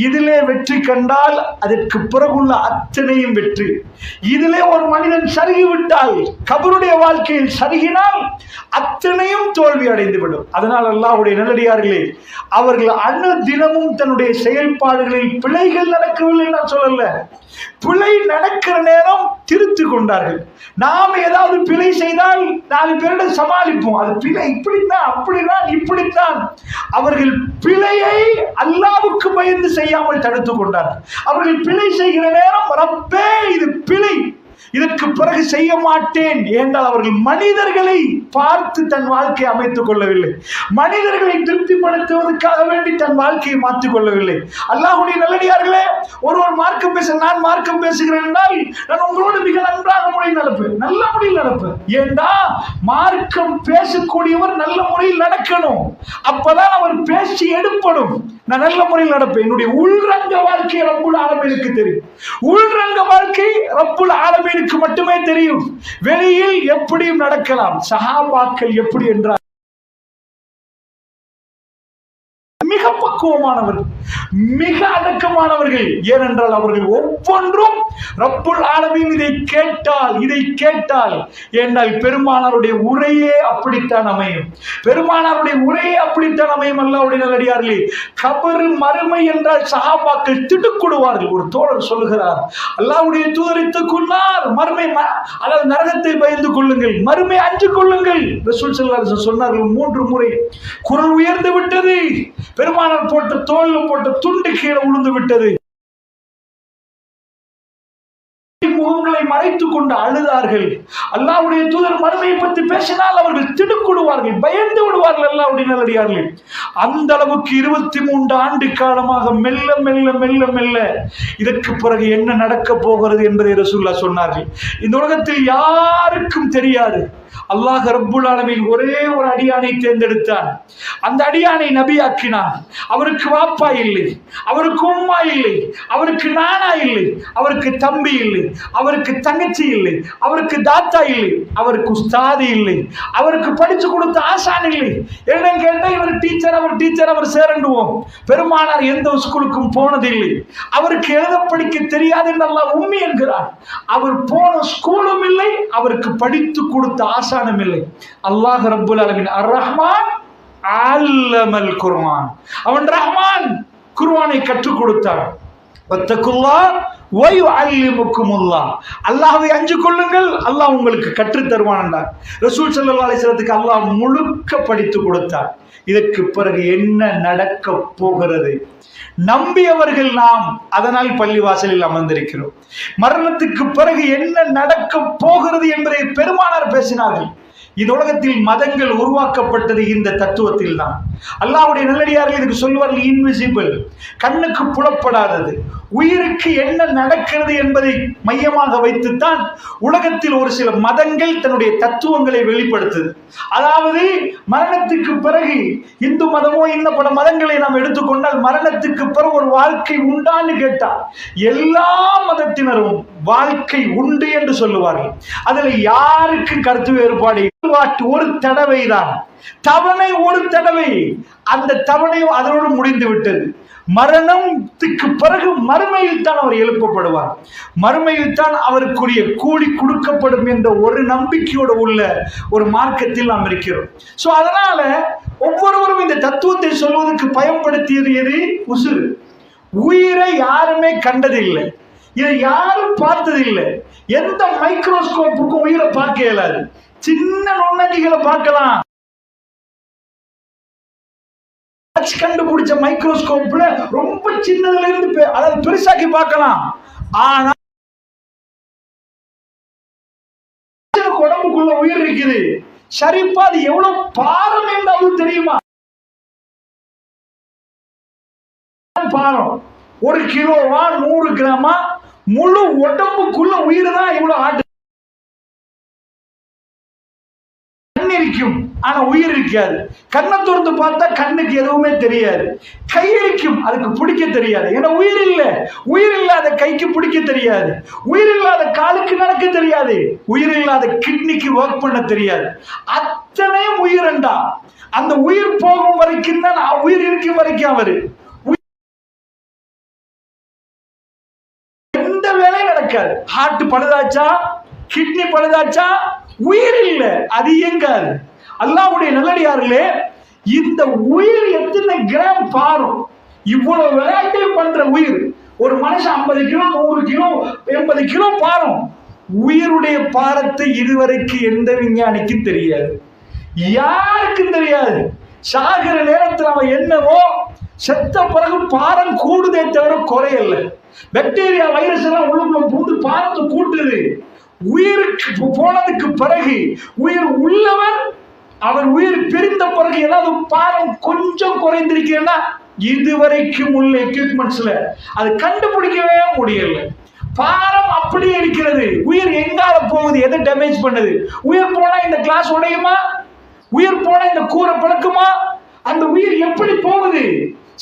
இதிலே வெற்றி கண்டால் அதற்கு பிறகுள்ள அத்தனையும் வெற்றி. இதிலே ஒரு மனிதன் சருகிவிட்டால், கபருடைய வாழ்க்கையில் சருகினால் அத்தனையும் தோல்வி அடைந்துவிடும். அதனால் அல்லாஹ்வுடைய நல்லடியார்களே, அவர்கள் அணு தினமும் தன்னுடைய செயல்பாடுகளில் பிழைகள் நடக்கவில்லை நான் சொல்லல, பிழை நடக்கிற நேரம் திருத்து கொண்டார்கள். நாம் ஏதாவது பிழை செய்தால் 4 பேரிடம் சமாளிப்போம், அது பிழை இப்படித்தான் அப்படித்தான் இப்படித்தான். அவர்கள் பிழையை அல்லாஹ்வுக்கு பயந்து செய்யாமல் தடுத்துக் கொண்டார்கள். அவர்கள் பிழை செய்கிற நேரம் ரப்பே இது பிழை, இதற்கு பிறகு செய்ய மாட்டேன் என்றால் அவர்கள் மனிதர்களை பார்த்து தன் வாழ்க்கையை அமைத்துக் கொள்ளவில்லை, மனிதர்களை திருப்திப்படுத்துவதற்காக வேண்டி தன் வாழ்க்கையை மாற்றிக் கொள்ளவில்லை. அல்லாஹ்வுடைய நல்லடியார்களே, ஒருவர் மார்க்கம் பேச நான் மார்க்கம் பேசுகிறேன் என்றால் நான் உங்களோடு மிக நன்றாக முறையில் நடப்பேன், நல்ல முறையில் நடப்பேன். ஏண்டா மார்க்கம் பேசக்கூடியவர் நல்ல முறையில் நடக்கணும், அப்பதான் அவர் பேசி எடுப்படும். நான் நல்ல முறையில் நடப்பேன். என்னுடைய உள்ரங்க வாழ்க்கை ரப்புல் ஆலமீனுக்கு தெரியும், உள்ரங்க வாழ்க்கை ரப்புல் ஆலமீனுக்கு மட்டுமே தெரியும். வெளியில் எப்படியும் நடக்கலாம். சஹாபாக்கள் எப்படி என்றால் மிக பக்குவமானவர்கள், மிக அடக்கமானவர்கள். ஏனென்றால் அவர்கள் ஒவ்வொன்றும் ரப்புல் ஆலமீன் இதை கேட்டால் என்றால் பெருமானாருடைய உரையே அப்படித்தான் அமையும், பெருமானாருடைய உரையே அப்படித்தான் அமையும். அல்லாஹ்வுடைய நல்லடியார்களே, கபர் மறுமை என்றால் சஹாபாக்கள் திடுக்கிடுவார்கள். ஒரு தோழர் சொல்லுகிறார், அல்லாஹ்வுடைய தூதரித்துக்குள்ளார் மறுமை, அதாவது நரகத்தை பயந்து கொள்ளுங்கள், மறுமை அஞ்சு கொள்ளுங்கள். ரசூல் ஸல்லல்லாஹு அலைஹி வஸல்லம் சொன்னார்கள் 3 முறை. குரல் உயர்ந்து விட்டது, பெருமானார் போட்ட தோல்ல போட்ட துண்டு கீழே விழுந்து விட்டது, முகங்களை மறைத்துக் கொண்டு அழுதார்கள். அல்லாஹ்வுடைய தூதர் மறுமையை பற்றி பேசினால் அவர்கள் திடுக்கிடுவார்கள், பயந்து விடுவார்கள். அல்லாஹ்வுடைய நல்லடியார்களே, அந்த அளவுக்கு 23 ஆண்டு காலமாக மெல்ல மெல்ல மெல்ல மெல்ல இதற்கு பிறகு என்ன நடக்க போகிறது என்பதை ரசூலுல்லாஹ் சொன்னார்கள். இந்த உலகத்தில் யாருக்கும் தெரியாது. அல்லாஹ் ரப்புல் ஆலமீன் ஒரே ஒரு அடியானை தேர்ந்தெடுத்தான், அந்த அடியானை நபியாக்கினான். அவருக்கு வாப்பா இல்லை, அவருக்கு உம்மா இல்லை, அவருக்கு நானா இல்லை, அவருக்கு தம்பி இல்லை, அவருக்கு தங்கச்சி இல்லை, அவருக்கு தாத்தா இல்லை, அவருக்கு உஸ்தாதி இல்லை, அவருக்கு படிச்சு கொடுத்த ஆசான் இல்லை. என்ன கேட்டா இவர் டீச்சர், அவர் டீச்சர், அவர் சேரண்டுவோம். பெருமானார் எந்த ஸ்கூலுக்கும் போனதில்லை, அவருக்கு எழுத படிக்க தெரியாது என்று அல்லாஹ் உம்மி என்கிறார். அவர் போன ஸ்கூலும் இல்லை, அவருக்கு படித்து கொடுத்த ஆசானும் இல்லை. அல்லாஹ் ரப்புல் ஆலமீன் அர் ரஹ்மான் அல்லமல் குர்ஆன், அவன் ரஹ்மான், குர்ஆனை கற்றுக் கொடுத்தார். வத்தகுல்லாஹ் வ யுஅல்லிமுக்குமுல்லாஹ், அல்லாஹ்வை அஞ்சு கொள்ளுங்கள், அல்லாஹ் உங்களுக்கு கற்றுத் தருவான் என்றார். ரசூல் ஸல்லல்லாஹு அலைஹி வஸல்லத்துக்கு அல்லாஹ் முழுக்க படித்து கொடுத்தார். இதற்கு பிறகு என்ன நடக்க போகிறது நம்பியவர்கள் நாம், அதனால் பள்ளிவாசலில் அமர்ந்திருக்கிறோம். மரணத்துக்கு பிறகு என்ன நடக்க போகிறது என்பதை பெருமானார் பேசினார்கள். இந்த உலகத்தில் மதங்கள் உருவாக்கப்பட்டது இந்த தத்துவத்தில் தான். அல்லாஹ்வுடைய நல்லடியார்கள் இதுக்கு சொல்வார்கள் இன்விசிபிள், கண்ணுக்கு புலப்படாதது. உயிருக்கு என்ன நடக்கிறது என்பதை மையமாக வைத்துத்தான் உலகத்தில் ஒரு சில மதங்கள் தன்னுடைய தத்துவங்களை வெளிப்படுத்துது. அதாவது மரணத்துக்கு பிறகு இந்து மதமோ இன்ன பல மதங்களை நாம் எடுத்துக்கொண்டால் மரணத்துக்கு பிறகு ஒரு வாழ்க்கை உண்டான்னு கேட்டால் எல்லா மதத்தினரும் வாழ்க்கை உண்டு என்று சொல்லுவார்கள். அதில் யாருக்கு கருத்து வேறுபாடு? ஒரு தடவை தான், தவணை ஒரு தடவை, அந்த தவணையும் அதனோடு முடிந்து விட்டது. மரணத்துக்கு பிறகு மறுமையில் தான் அவர் எழுப்பப்படுவார், மறுமையில் தான் அவருக்குரிய கூலி கொடுக்கப்படும் என்ற ஒரு நம்பிக்கையோடு உள்ள ஒரு மார்க்கத்தில் நாம் இருக்கிறோம். ஸோ அதனால ஒவ்வொருவரும் இந்த தத்துவத்தை சொல்வதற்கு பயன்படுத்தியது எது? உசுறு. உயிரை யாருமே கண்டதில்லை, இதை யாரும் பார்த்ததில்லை. எந்த மைக்ரோஸ்கோப்புக்கும் உயிரை பார்க்க இயலாது. சின்ன நுண்ணங்கிகளை பார்க்கலாம், கண்டுபிடிச்ச மைக்ரோஸ்கோப்ல ரொம்ப சின்னதுல இருந்து அதாவது பெருசாக்கி பார்க்கலாம். ஆனா உடம்புக்குள்ள உயிர் இருக்குது, ஷரீஃபா அது எவ்வளவு பாரம் என்றாவது தெரியுமா? பாரம் 1 கிலோவா 100 கிராமா? முழு உடம்புக்குள்ள உயிர் தான் இவ்வளவு ஆட்டு. கண் இருக்கும் ஆனா உயிர் இருக்காது. கண்ணை திறந்து பார்த்தா கண்ணுக்கு எதுவுமே தெரியாது. கை இருக்கும், அதுக்கு பிடிக்க தெரியாது. ஏன்னா உயிர் இல்லை. உயிர் இல்லாத கைக்கு பிடிக்க தெரியாது. உயிர் இல்லாத காலுக்கு நடக்க தெரியாது. உயிர் இல்லாத கிட்னிக்கு ஒர்க் பண்ண தெரியாது. அத்தனையும் உயிரண்டா. அந்த உயிர் போகும் வரைக்கும் தான் உயிர் இருக்கும் வரைக்கும் அவரு எந்த வேலையும் நடக்காது. ஹார்ட் பழுதாச்சா, கிட்னி பழுதாச்சா, உயிர் இல்லை, அது இயங்காது. அல்லாஹ்வுடைய நல்லடியார்களே, இந்த உயிர் எத்தனை கிராம் பாரும். இவ்வளவு விளையாட்டு பண்ற உயிர். ஒரு மனுஷன் 50 கிலோ 100 கிலோ 80 கிலோ பாரும். உயிருடைய பாரத்தை இதுவரைக்கும் எந்த விஞ்ஞானிக்கும் தெரியாது, யாருக்கும் தெரியாது. சாகிற நேரத்தில் அவன் என்னவோ, செத்த பிறகு பாரம் கூடுதே தவிர குறையல்ல. பாக்டீரியா வைரஸ் எல்லாம் உள்ளுக்குள்ள பூந்து பாரத்தை கூட்டுது. உயிருக்கு போனதுக்கு பிறகு உயிர் உள்ளவர் அவர் உயிர் பிரிந்த பிறகு ஏதாவது பாரம் கொஞ்சம் குறைந்திருக்கிறேன்னா இதுவரைக்கும் உள்ள எக்யூப்மெண்ட்ஸ்ல அது கண்டுபிடிக்கவே முடியல. பாரம் அப்படியே இருக்கிறது. உயிர் எங்கால போகுது, எதை டேமேஜ் பண்ணுது? உயிர் போனா இந்த கிளாஸ் உடையுமா? உயிர் போனா இந்த கூரை பிளக்குமா? அந்த உயிர் எப்படி போகுது?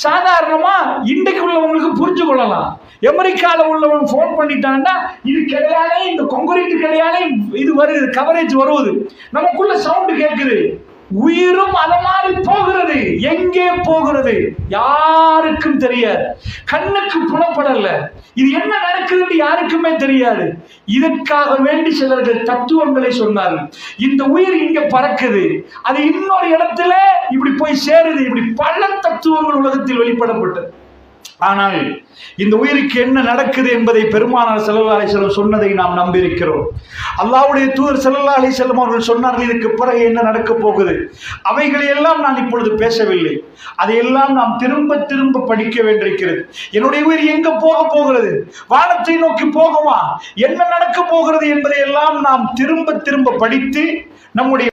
சாதாரணமா இன்றைக்கு உள்ளவங்களுக்கு புரிஞ்சு கொள்ளலாம். அமெரிக்கால உள்ளவன் போன் பண்ணிட்டான்னா இது கிடையாது, இந்த கான்கிரீட் கிடையாது, இது வருது, கவரேஜ் வருவது, நமக்குள்ள சவுண்ட் கேட்குது. உயிரும் அத மாதிரி போகிறது. எங்கே போகிறது யாருக்கும் தெரியாது. கண்ணுக்கு புலப்படல. இது என்ன நடக்குதுன்னு யாருக்குமே தெரியாது. இதற்காக வேண்டி சிலர்கள் தத்துவங்களை சொன்னார்கள். இந்த உயிர் இங்க பறக்குது, அது இன்னொரு இடத்துல இப்படி போய் சேருது. இப்படி பல தத்துவங்கள் உலகத்தில் வெளிப்படப்பட்டது. ஆனால் இந்த உயிருக்கு என்ன நடக்குது என்பதை பெருமானார் ஸல்லல்லாஹு அலைஹி வஸல்லம் சொன்னதை நாம் நம்பியிருக்கிறோம். அல்லாஹ்வுடைய தூதர் ஸல்லல்லாஹு அலைஹி வஸல்லம் அவர்கள் சொன்னார்கள், இதுக்கு பிறகு என்ன நடக்க போகுது. அவைகளை எல்லாம் நான் இப்பொழுது பேசவில்லை. அதையெல்லாம் நாம் திரும்ப திரும்ப படிக்க வேண்டியிருக்கிறது. என்னுடைய உயிர் எங்க போக போகிறது? வானத்தை நோக்கி போகுமா? என்ன நடக்க போகிறது என்பதை எல்லாம் நாம் திரும்ப திரும்ப படித்து நம்முடைய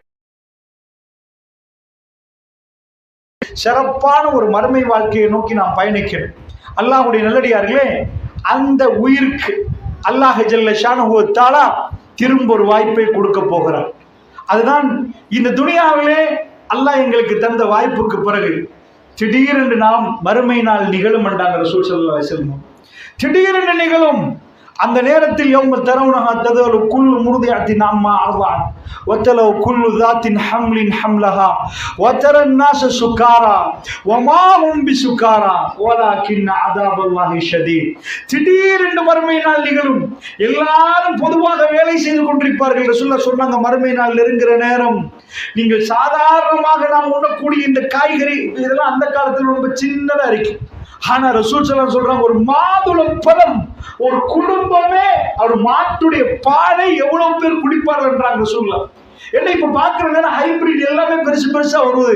சிறப்பான ஒரு மறுமை வாழ்க்கையை நோக்கி நாம் பயணிக்கிறோம். அல்லாஹ்வுடைய நல்லடியார்களே, அந்த உயிருக்கு அல்லாஹ் ஜல்ல ஷானஹு வ தஆலா திரும்ப ஒரு வாய்ப்பை கொடுக்க போகிறார். அதுதான் இந்த துனியாவிலே அல்லாஹ் எங்களுக்கு தந்த வாய்ப்புக்கு பிறகு திடீரென்று நாம் மறுமை நாள் நிகழும் என்றாங்க ரசூல் ஸல்லல்லாஹு அலைஹி வஸல்லம். திடீரென்று நிகழும். அந்த நேரத்தில் யௌம தரவுனஹா ததலு குல்லு முர்திஅத்தின் அம்மா அர்தஅத் வதலு குல்லு ذاتின் ஹம்லின் ஹம்லஹா வதரன் நாஸ சுகாரா வமா ஹும் பிசுகாரா வலக்கின் அஸாபல்லாஹி ஷதீத். திடீரென்று மறுமை நாள் நிகழும். எல்லாரும் பொதுவாக வேலை செய்து கொண்டிருப்பார்கள். ரசூலுல்லாஹ் சொன்னாங்க, மறுமை நாள் நெருங்குற நேரம் நீங்கள் சாதாரணமாக நாம் உண்ணக்கூடிய இந்த காய்கறி இதெல்லாம் அந்த காலத்தில் ரொம்ப சின்னதா இருக்கு. ஆனா ரசூல் ஸல்லல்லாஹு சொல்றாங்க, ஒரு மாதுளம் பழம் ஒரு குடும்பமே ஒரு மாட்டுடைய பாலை எவ்வளவு பேர் குடிப்பார்கள் என்றாங்க ரசூலுல்லாஹ். என்ன இப்ப பாக்குறேன்னா ஹைபிரிட் எல்லாமே பெருசு பெருசா வருது.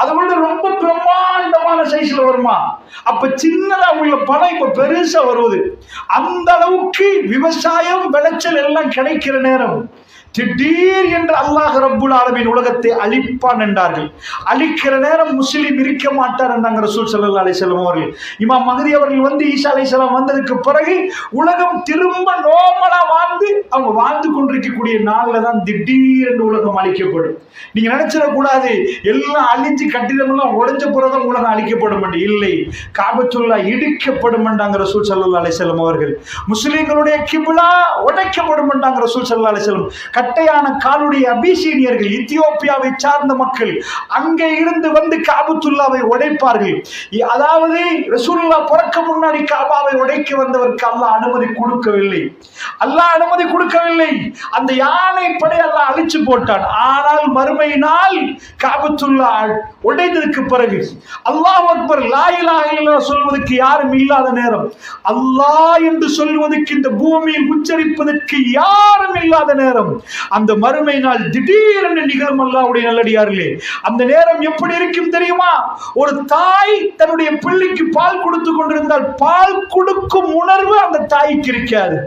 அதை விட ரொம்ப பிரம்மாண்டமான சைஸ்ல வருமா? அப்ப சின்னதா உள்ள பழம் இப்ப பெருசா வருவது. அந்த அளவுக்கு விவசாயம் விளைச்சல் எல்லாம் கிடைக்கிற நேரம் திடீர் என்று அல்லாஹ் ரப்புல் ஆலமீன் உலகத்தை அழிப்பான் என்றார்கள். அழிக்கிற நேரம் முஸ்லிம் இருக்க மாட்டார் என்றாங்க ரசூல் ஸல்லல்லாஹு அலைஹி வஸல்லம் அவர்கள். இமாம் மஹ்தி அவர்கள் வந்து ஈசா அலைஹிஸ்ஸலாம் வந்ததுக்கு பிறகு உலகம் திரும்ப நோமலா வாழ்ந்து அவங்க வாழ்ந்து கொண்டிருக்கக்கூடிய நாள்ல தான் திடீர் என்று உலகம் அழிக்கப்படும். நீங்க நினைச்சிடக்கூடாது எல்லாம் அழிஞ்சு கட்டிடம் எல்லாம் உடைஞ்ச பிறகுதான் உலகம் அழிக்கப்படும் என்று. இல்லை, காபத்துல்லா இடிக்கப்படும் என்றாங்க ரசூல் ஸல்லல்லாஹு அலைஹி வஸல்லம் அவர்கள். முஸ்லிம்களுடைய கிப்லா உடைக்கப்படும் என்றாங்க ரசூல் ஸல்லல்லாஹு அலைஹி வஸல்லம். கட்டையான காலுடைய அபிசீனியர்கள், எத்தியோப்பியாவை சார்ந்த மக்கள் அங்கே இருந்து வந்து காபத்துல்லாவை உடைப்பார்கள். அதாவது ரசூலுல்லாஹ் பிறக்க முன்னாடி காபாவை உடைக்க வந்தவருக்கு அல்லாஹ் அனுமதி கொடுக்கவில்லை. அல்லாஹ் அனுமதி கொடுக்கவில்லை. அந்த யானை படை அல்லாஹ் அழிச்சு போட்டான். ஆனால் மறுமை நாள் காபத்துல்லா உடைந்ததுக்கு பிறகு அல்லாஹ் அக்பர் லா இலாஹ இல்லல்லாஹ் சொல்வதற்கு யாரும் இல்லாத நேரம், அல்லாஹ் என்று சொல்வதற்கு இந்த பூமியில் உச்சரிப்பதற்கு யாரும் இல்லாத நேரம், அந்த மறுமை நாள் திடீரென்று நிகழும் அல்லாஹ்வுடைய நல்லடியார்களே. அந்த நேரம் எப்படி இருக்கும் தெரியுமா? ஒரு தாய் தன்னுடைய பிள்ளைக்கு பால் கொடுத்து கொண்டிருந்தால் பால் கொடுக்கும் உணர்வு அந்த தாய்க்கு இருக்காது.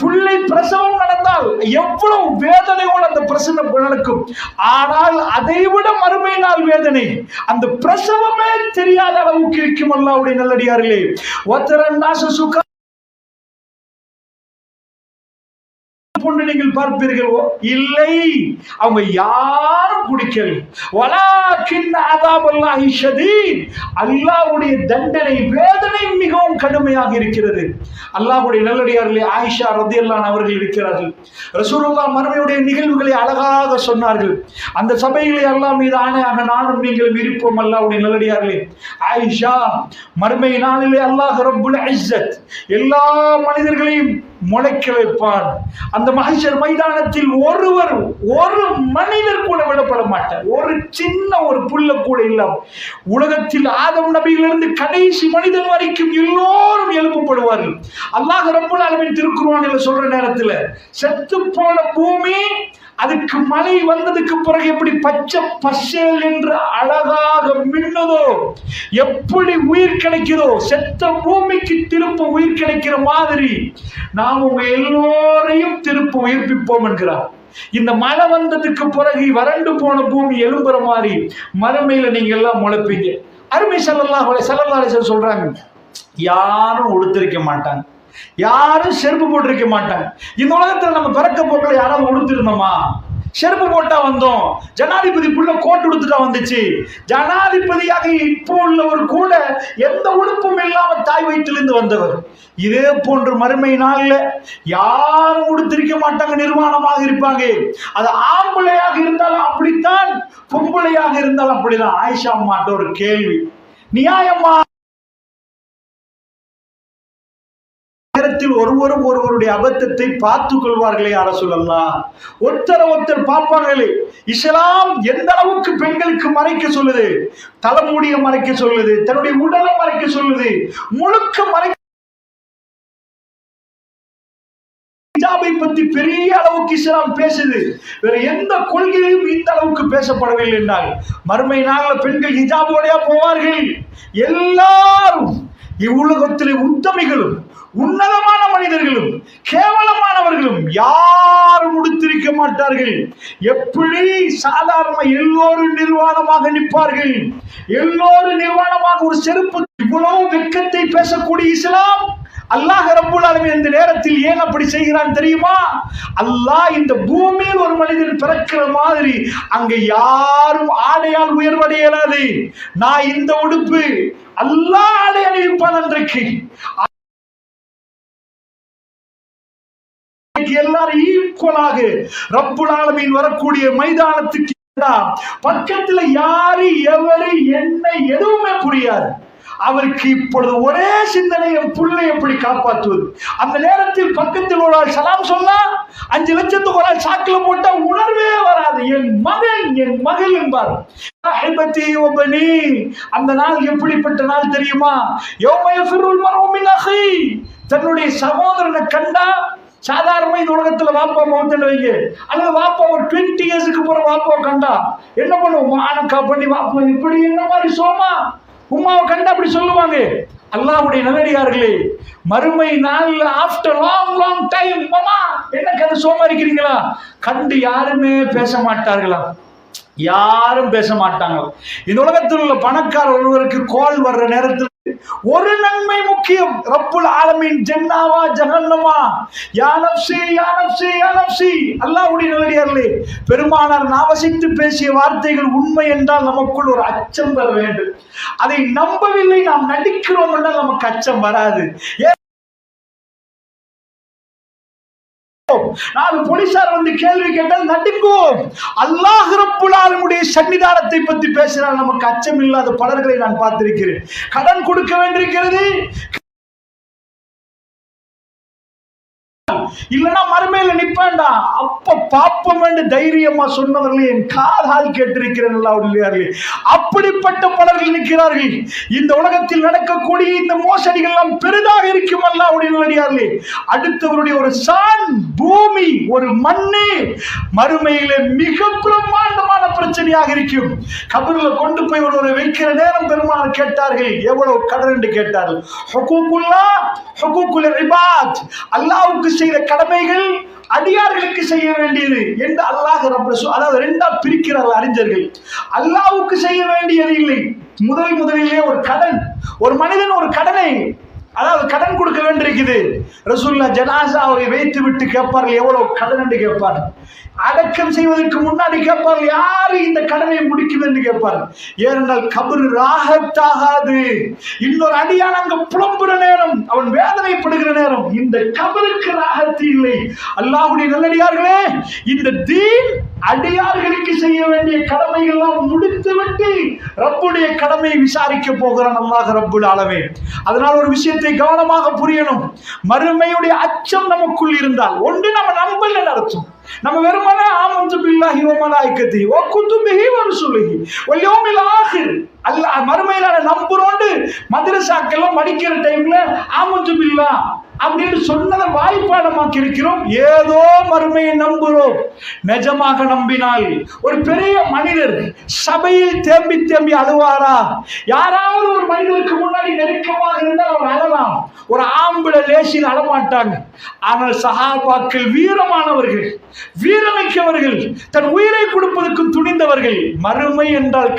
பிள்ளை பிரசவம் நடந்தால் எவ்வளவு வேதனையோடு அந்த பிரசவம் நடக்கும். ஆனால் அதைவிட மறுமை நாள் வேதனை அந்த பிரசவமே தெரியாத அளவுக்கு இருக்கும் அல்லாஹ்வுடைய நல்லடியார்களே. போன்று நீங்கள் பார்ப்பீர்கள், இல்லை அவங்க யாரும் குடிக்கல. வலாக்கின் அஸாபல்லாஹி ஷதீத், அல்லாஹ்வுடைய தண்டனை வேதனை மிகவும் கடுமையாக இருக்கிறது. அல்லாஹ்வுடைய நல்லடியார்களே, ஆயிஷா ரலியல்லாஹு அன்ஹா அவர்கள் இருக்கிறார்கள். ரசூலுல்லாஹ் மறுமையுடைய நிகழ்வுகளை அழகாக சொன்னார்கள். அந்த சபையிலே அல்லாஹ் மீது ஆணையாக நானும் நீங்களும் இருப்போம். அல்லாஹ்வுடைய நல்லடியார்களே, ஆயிஷா, மறுமை நாளிலே அல்லாஹ் ரப்புல் இஸ்ஸத் எல்லா மனிதர்களையும் முளைக்க வைப்பான். அந்த மஹ்ஷர் மைதானத்தில் ஒரு மனிதர் கூட விடப்பட மாட்டார். ஒரு சின்ன ஒரு புல்ல கூட இல்லாம உலகத்தில் ஆதம் நபியிலிருந்து கடைசி மனிதன் வரைக்கும் எல்லோரும் எழுப்பப்படுவார்கள். அல்லாஹ் ரப்பல் ஆலமீன் திருக்குர்ஆனில் சொல்ற நேரத்தில் செத்து போன பூமி அதுக்கு மழை வந்ததுக்கு பிறகு எப்படி பச்சை பசேல் என்று அழகாக மின்னதோ, எப்படி உயிர் கிடைக்கிறதோ, செத்த பூமிக்கு திரும்ப உயிர் கிடைக்கிற மாதிரி நாம் உங்க எல்லோரையும் திரும்ப உயிர்ப்பிப்போம் என்கிறார். இந்த மழை வந்ததுக்கு பிறகு வறண்டு போன பூமி எழும்புற மாதிரி மறுமையில நீங்க எல்லாம் முளைப்பீங்க. அருமை ஸல்லல்லாஹு அலைஹி வஸல்லம் சொல்றாங்க, யாரும் உடுத்திருக்க மாட்டாங்க, யாரும் செருப்பு போட்டிருக்க மாட்டாங்க. இந்த உலகத்துல நம்ம பிறக்க போக்கில் யாராவது உடுத்திருந்தோமா? செருப்பு போட்டா வந்தோம். ஜனாதிபதி புள்ள கோட் உடுத்துட்டா வந்துச்சு. ஜனாதிபதியாக இப்போ உள்ளவர் கூட எந்த உடுப்பும் இல்லாம தாய் வயிற்றிலிருந்து வந்தவர். இதே போன்று மறுமை நாள்ல யாரும் உடுத்திருக்க மாட்டாங்க, நிர்வாணமாக இருப்பாங்க. அது ஆம்பளையாக இருந்தாலும் அப்படித்தான், பொம்பளையாக இருந்தாலும் அப்படிதான். ஆயிஷா அம்மாட்ட ஒரு கேள்வி, நியாயமா நேரத்தில் ஒருவருடைய அபத்தத்தை பார்த்துக் கொள்வார்களே யார சொல்லலாம், ஒருத்தர் பார்ப்பாங்களே. இஸ்லாம் எந்த அளவுக்கு பெண்களுக்கு மறைக்க சொல்லுது, தலைமுடியை மறைக்க சொல்லுது, தன்னுடைய உடலை மறைக்க சொல்லுது, முழுக்க மறைக்க. ஹிஜாபை பத்தி பெரிய அளவுக்கு இஸ்லாம் பேசுது. வேற எந்த கொள்கையிலும் இந்த அளவுக்கு பேசப்படவில்லை என்றால் மறுமை நாள்ல பெண்கள் ஹிஜாபோடையா போவார்கள். எல்லாரும் இவ்வுலகத்திலே உத்தமிகளும் உன்னதமான மனிதர்களும் கேவலமானவர்களும் யாரும் முடித்திருக்க மாட்டார்கள். எப்படி சாதாரண எல்லோரும் நிர்வாணமாக நிற்பார்கள், எல்லோரும் நிர்வாணமாக ஒரு செருப்பு. இவ்வளவு வெட்கத்தை பேசக்கூடிய இஸ்லாம் அல்லாஹ் ரப்புல் ஆலமீன் இந்த நேரத்தில் ஏன் அப்படி செய்கிறான் தெரியுமா? அல்லாஹ் இந்த பூமியில் ஒரு மனிதன் பிறக்கிற மாதிரி அங்க யாரும் ஆடையால் உயர்வடைய இயலாது. நான் இந்த உடுப்பு அல்லாஹ் ஆடை அணிவிப்பான். அன்றைக்கு எல்லாரும் ஈக்குவலாக ரப்புல் ஆலமீன் வரக்கூடிய மைதானத்துக்கு பக்கத்துல யாரு எவரு என்ன எதுவுமே புரியாது. அவருக்கு இப்பொழுது ஒரே சிந்தனை, என் புள்ளை எப்படி காப்பாற்றுவது. அந்த நேரத்தில் பக்கத்தில் ஒரு ஆள் சலாம் சொன்னா 5 லட்சத்துக்கு ஒரு ஆள் சாக்கில போட்டா உணர்வே வராது. என் மகன் என் மகள் என்பார். அந்த நாள் எப்படிப்பட்ட நாள் தெரியுமா? தன்னுடைய சகோதரனை கண்டா, சாதாரண இந்த உலகத்துல வாப்பா மௌத்தன் வைங்க, அல்லது வாப்பா ஒரு 20 இயர்ஸுக்கு போற வாப்பாவை கண்டா என்ன பண்ணுவோம்? மானக்கா பண்ணி வாப்பா இப்படி என்ன மாதிரி சோமா உமாவை கண்டா அப்படி சொல்லுவாங்க. அல்லாஹ்வுடைய நல்லடியார்களே, மறுமை நாள்ல ஆஃப்டர் லாங் டைம் மாமா என்ன கதை சோமா இருக்கிறீங்களா கண்டு யாருமே பேச மாட்டார்களா? யாரும் பேச மாட்டாங்க. இந்த உலகத்தில் உள்ள பணக்கார ஒருவருக்கு கோல் வர்ற நேரத்தில் ஒரு நன்மை முக்கியம், ரப்புல் ஆலமீன் ஜன்னாவா ஜஹன்னமா, யா நஃப்ஸி யா நஃப்ஸி யா நஃப்ஸி. அல்லாஹ்வுடைய நல்லடியார்களே, பெருமானார் நாவசித்து பேசிய வார்த்தைகள் உண்மை என்றால் நமக்குள் ஒரு அச்சம் வர வேண்டும். அதை நம்பவில்லை, நாம் நடிக்கிறோம் என்றால் நமக்கு அச்சம் வராது. நாலு போலீசார் வந்து கேள்வி கேட்டால் நடுங்குவோம். அல்லாஹ் ரப்புல் ஆலமீனுடைய சன்னிதானத்தை பற்றி பேசினால் நமக்கு அச்சம் இல்லாத பலர்களை நான் பார்த்திருக்கிறேன். கடன் கொடுக்க வேண்டியிருக்கிறது, இல்லைன்னா மறுமையில நிப்பேன்டா, அப்ப பாப்பம் என்று தைரியமா சொன்னவர்களே என் காதால் கேட்டிருக்கிறேன். அல்லாஹ்வுடைய அப்படிப்பட்ட பலர்கள் நிற்கிறார்கள். இந்த உலகத்தில் நடக்கக்கூடிய இந்த மோசடிகள் எல்லாம் பெரிதாக இருக்கும். அல்லாஹ்வுடைய நல்லடியார்களே, அடுத்தவருடைய ஒரு சான் பூமி, ஒரு மண்ணு மறுமையிலே மிக பிரம்மாண்டமான பிரச்சனையாக இருக்கும். கபர்ல கொண்டு போய் ஒருவரை வைக்கிற நேரம் பெருமாள் கேட்டார்கள், எவ்வளவு கடன் என்று கேட்டார்கள். ஹுகூகுல்லாஹ், ஹுகூகுல் இபாத், அல்லாஹ்வுக்கு செய்த கடமைகள் அடியார்களுக்கு செய்ய வேண்டியது என்று அல்லாஹ் அதாவது ரெண்டா பிரிக்கிறார்கள் அறிஞர்கள். அல்லாஹ்வுக்கு செய்ய வேண்டியது இல்லை. முதலிலே ஒரு கடன், ஒரு மனிதன் ஒரு கடனை அதாவது கடன் கொடுக்க வேண்டியிருக்குது. ரசூலுல்லாஹ் ஜனாசாவை வைத்து விட்டு கேட்பார்கள், எவ்வளவு கடன் என்று கேட்பார்கள். அடக்கம் செய்வதற்கு முன்னாடி கேட்பார்கள், யாரு இந்த கடனை முடிக்கும் என்று கேட்பார்கள். ஏனென்றால் கபரு ராகத்தாகாது. இன்னொரு அடியான அங்க புலம்புற நேரம், அவன் வேதனைப்படுகிற நேரம். இந்த கபருக்கு ராகத்து இல்லை. அல்லாஹ்வுடைய நல்லடியார்களே, இந்த தீன் அடியார்களுக்கு செய்ய வேண்டிய கடமைகள் எல்லாம் முடித்துவிட்டு ரப்புடைய கடமையை விசாரிக்க போகிறான் அல்லாஹ் ரப்புல் ஆலமீன். அதனால் ஒரு விஷயத்தை கவனமாக புரியணும். மறுமையுடைய அச்சம் நமக்குள் இருந்தால் ஒன்று நம்ம நம்பல அர்த்தம். நம்ம வெறுமனே ஆமன்து பில்லாஹி வ மலாயிகத்திஹி வ குதுபிஹி வ ருசுலிஹி வல் யௌமில் ஆகிர், அல்லாஹ் மறுமையில நம்புறோண்டு மதரசாக்கெல்லாம் படிக்கிற டைம்ல ஆமன்து பில்லாஹ் அப்படின்னு சொன்னதை வாய்ப்பாடமாக்கி இருக்கிறோம். ஏதோ மறுமையை நம்புகிறோம். நிஜமாக நம்பினால் ஒரு பெரிய மனிதர் சபையில் தேம்பி தேம்பி அழுவாரா? யாராவது ஒரு மனிதருக்கு முன்னாடி நெருக்கமாக இருந்தால் அவர் அழலாம். ஒரு ஆம்பளை லேசில் அழமாட்டாங்க. ஆனால் சஹாபாக்கள் வீரமானவர்கள், வீரமிக்கவர்கள், தன் உயிரை கொடுப்பதற்கு துணிந்தவர்கள். மறுமை என்றால்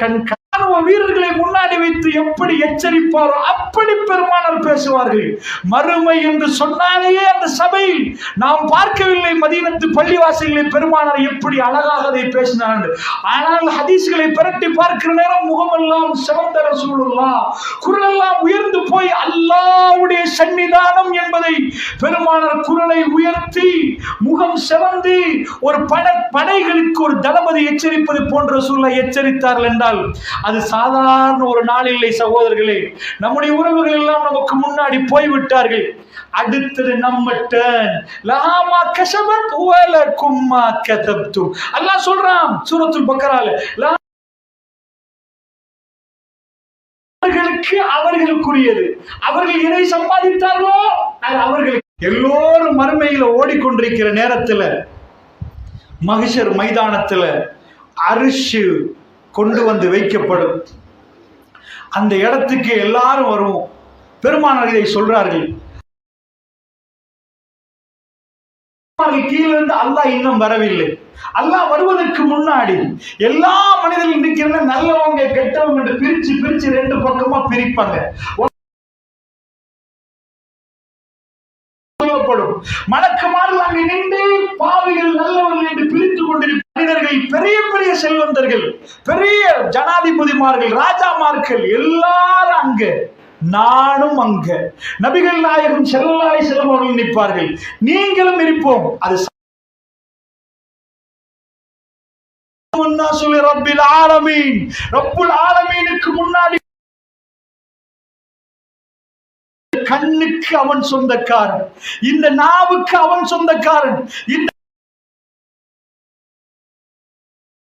வீரர்களை முன்னாடி வைத்து எப்படி எச்சரிப்பாரோ அப்படி பெருமானார் பேசுவார்கள். மறுமை என்று சொன்னாலேயே அந்த சபையில் நாம் பார்க்கவில்லை மதீனத்து பள்ளிவாசல்களில் பெருமானார் எப்படி அழகாக அதை பேசினார். ஆனால் ஹதீஸ்களை பிரட்டி பார்க்கிற நேரம் முகமெல்லாம் சிவந்த ரசூலுல்லாஹ், குரலெல்லாம் உயர்ந்து போய் அல்லாஹ்வுடைய சன்னிதானம் என்பதை பெருமானார் குரலை உயர்த்தி முகம் சிவந்து ஒரு படைகளுக்கு ஒரு தளபதி எச்சரிப்பது போன்ற சூழலை எச்சரித்தார்கள் என்றால் அது சாதாரண ஒரு நாள் இல்லை சகோதரர்களே. நம்முடைய உறவுகள் எல்லாம் நமக்கு முன்னாடி போய்விட்டார்கள். அடுத்தது நம்ம டர்ன். லஹாமா கஸபத் வலக்கும் மா கதப்து. அல்லாஹ் சொல்றான் சூரத்துல் பக்கரால, அவர்களுக்கு அவர்களுக்குரியது, அவர்கள் எதை சம்பாதித்தார்களோ அது அவர்களுக்கு. எல்லோரும் மறுமையில ஓடிக்கொண்டிருக்கிற நேரத்துல மஹ்ஷர் மைதானத்துல அரிஷ் கொண்டு வந்து வைக்கப்படும். அந்த இடத்துக்கு எல்லாரும் வருவோம். பெருமானார் இதை சொல்றார்கள். கீழிருந்து அல்லாஹ் இன்னும் வரவில்லை. அல்லாஹ் வருவதற்கு முன்னாடி எல்லா மனிதர்களும் இருக்கிற நல்லவங்க கெட்டவங்க என்று பிரிச்சு ரெண்டு பக்கமா பிரிப்பாங்க. மலக்குமார்கள் அங்கே நின்று பாவிகள் நல்லவர்கள் என்று பிரித்துக் கொண்டிருக்கும் மனிதர்கள், பெரிய பெரிய செல்வந்தர்கள், பெரிய ஜனாதிபதிமார்கள், ராஜாமார்கள் எல்லாரும் அங்க, நானும் அங்க. நபிகள் நாயகம் ஸல்லல்லாஹு அலைஹி வஸல்லம் அவர்கள் நிற்பார்கள், நீங்களும் இருப்போம். அது ரப்பில் ஆலமீன், ரப்புல் ஆலமீனுக்கு முன்னாடி கண்ணுக்கு அவன் சொந்தக்காரன், இந்த நாவுக்கு அவன் சொந்தக்காரன், இந்த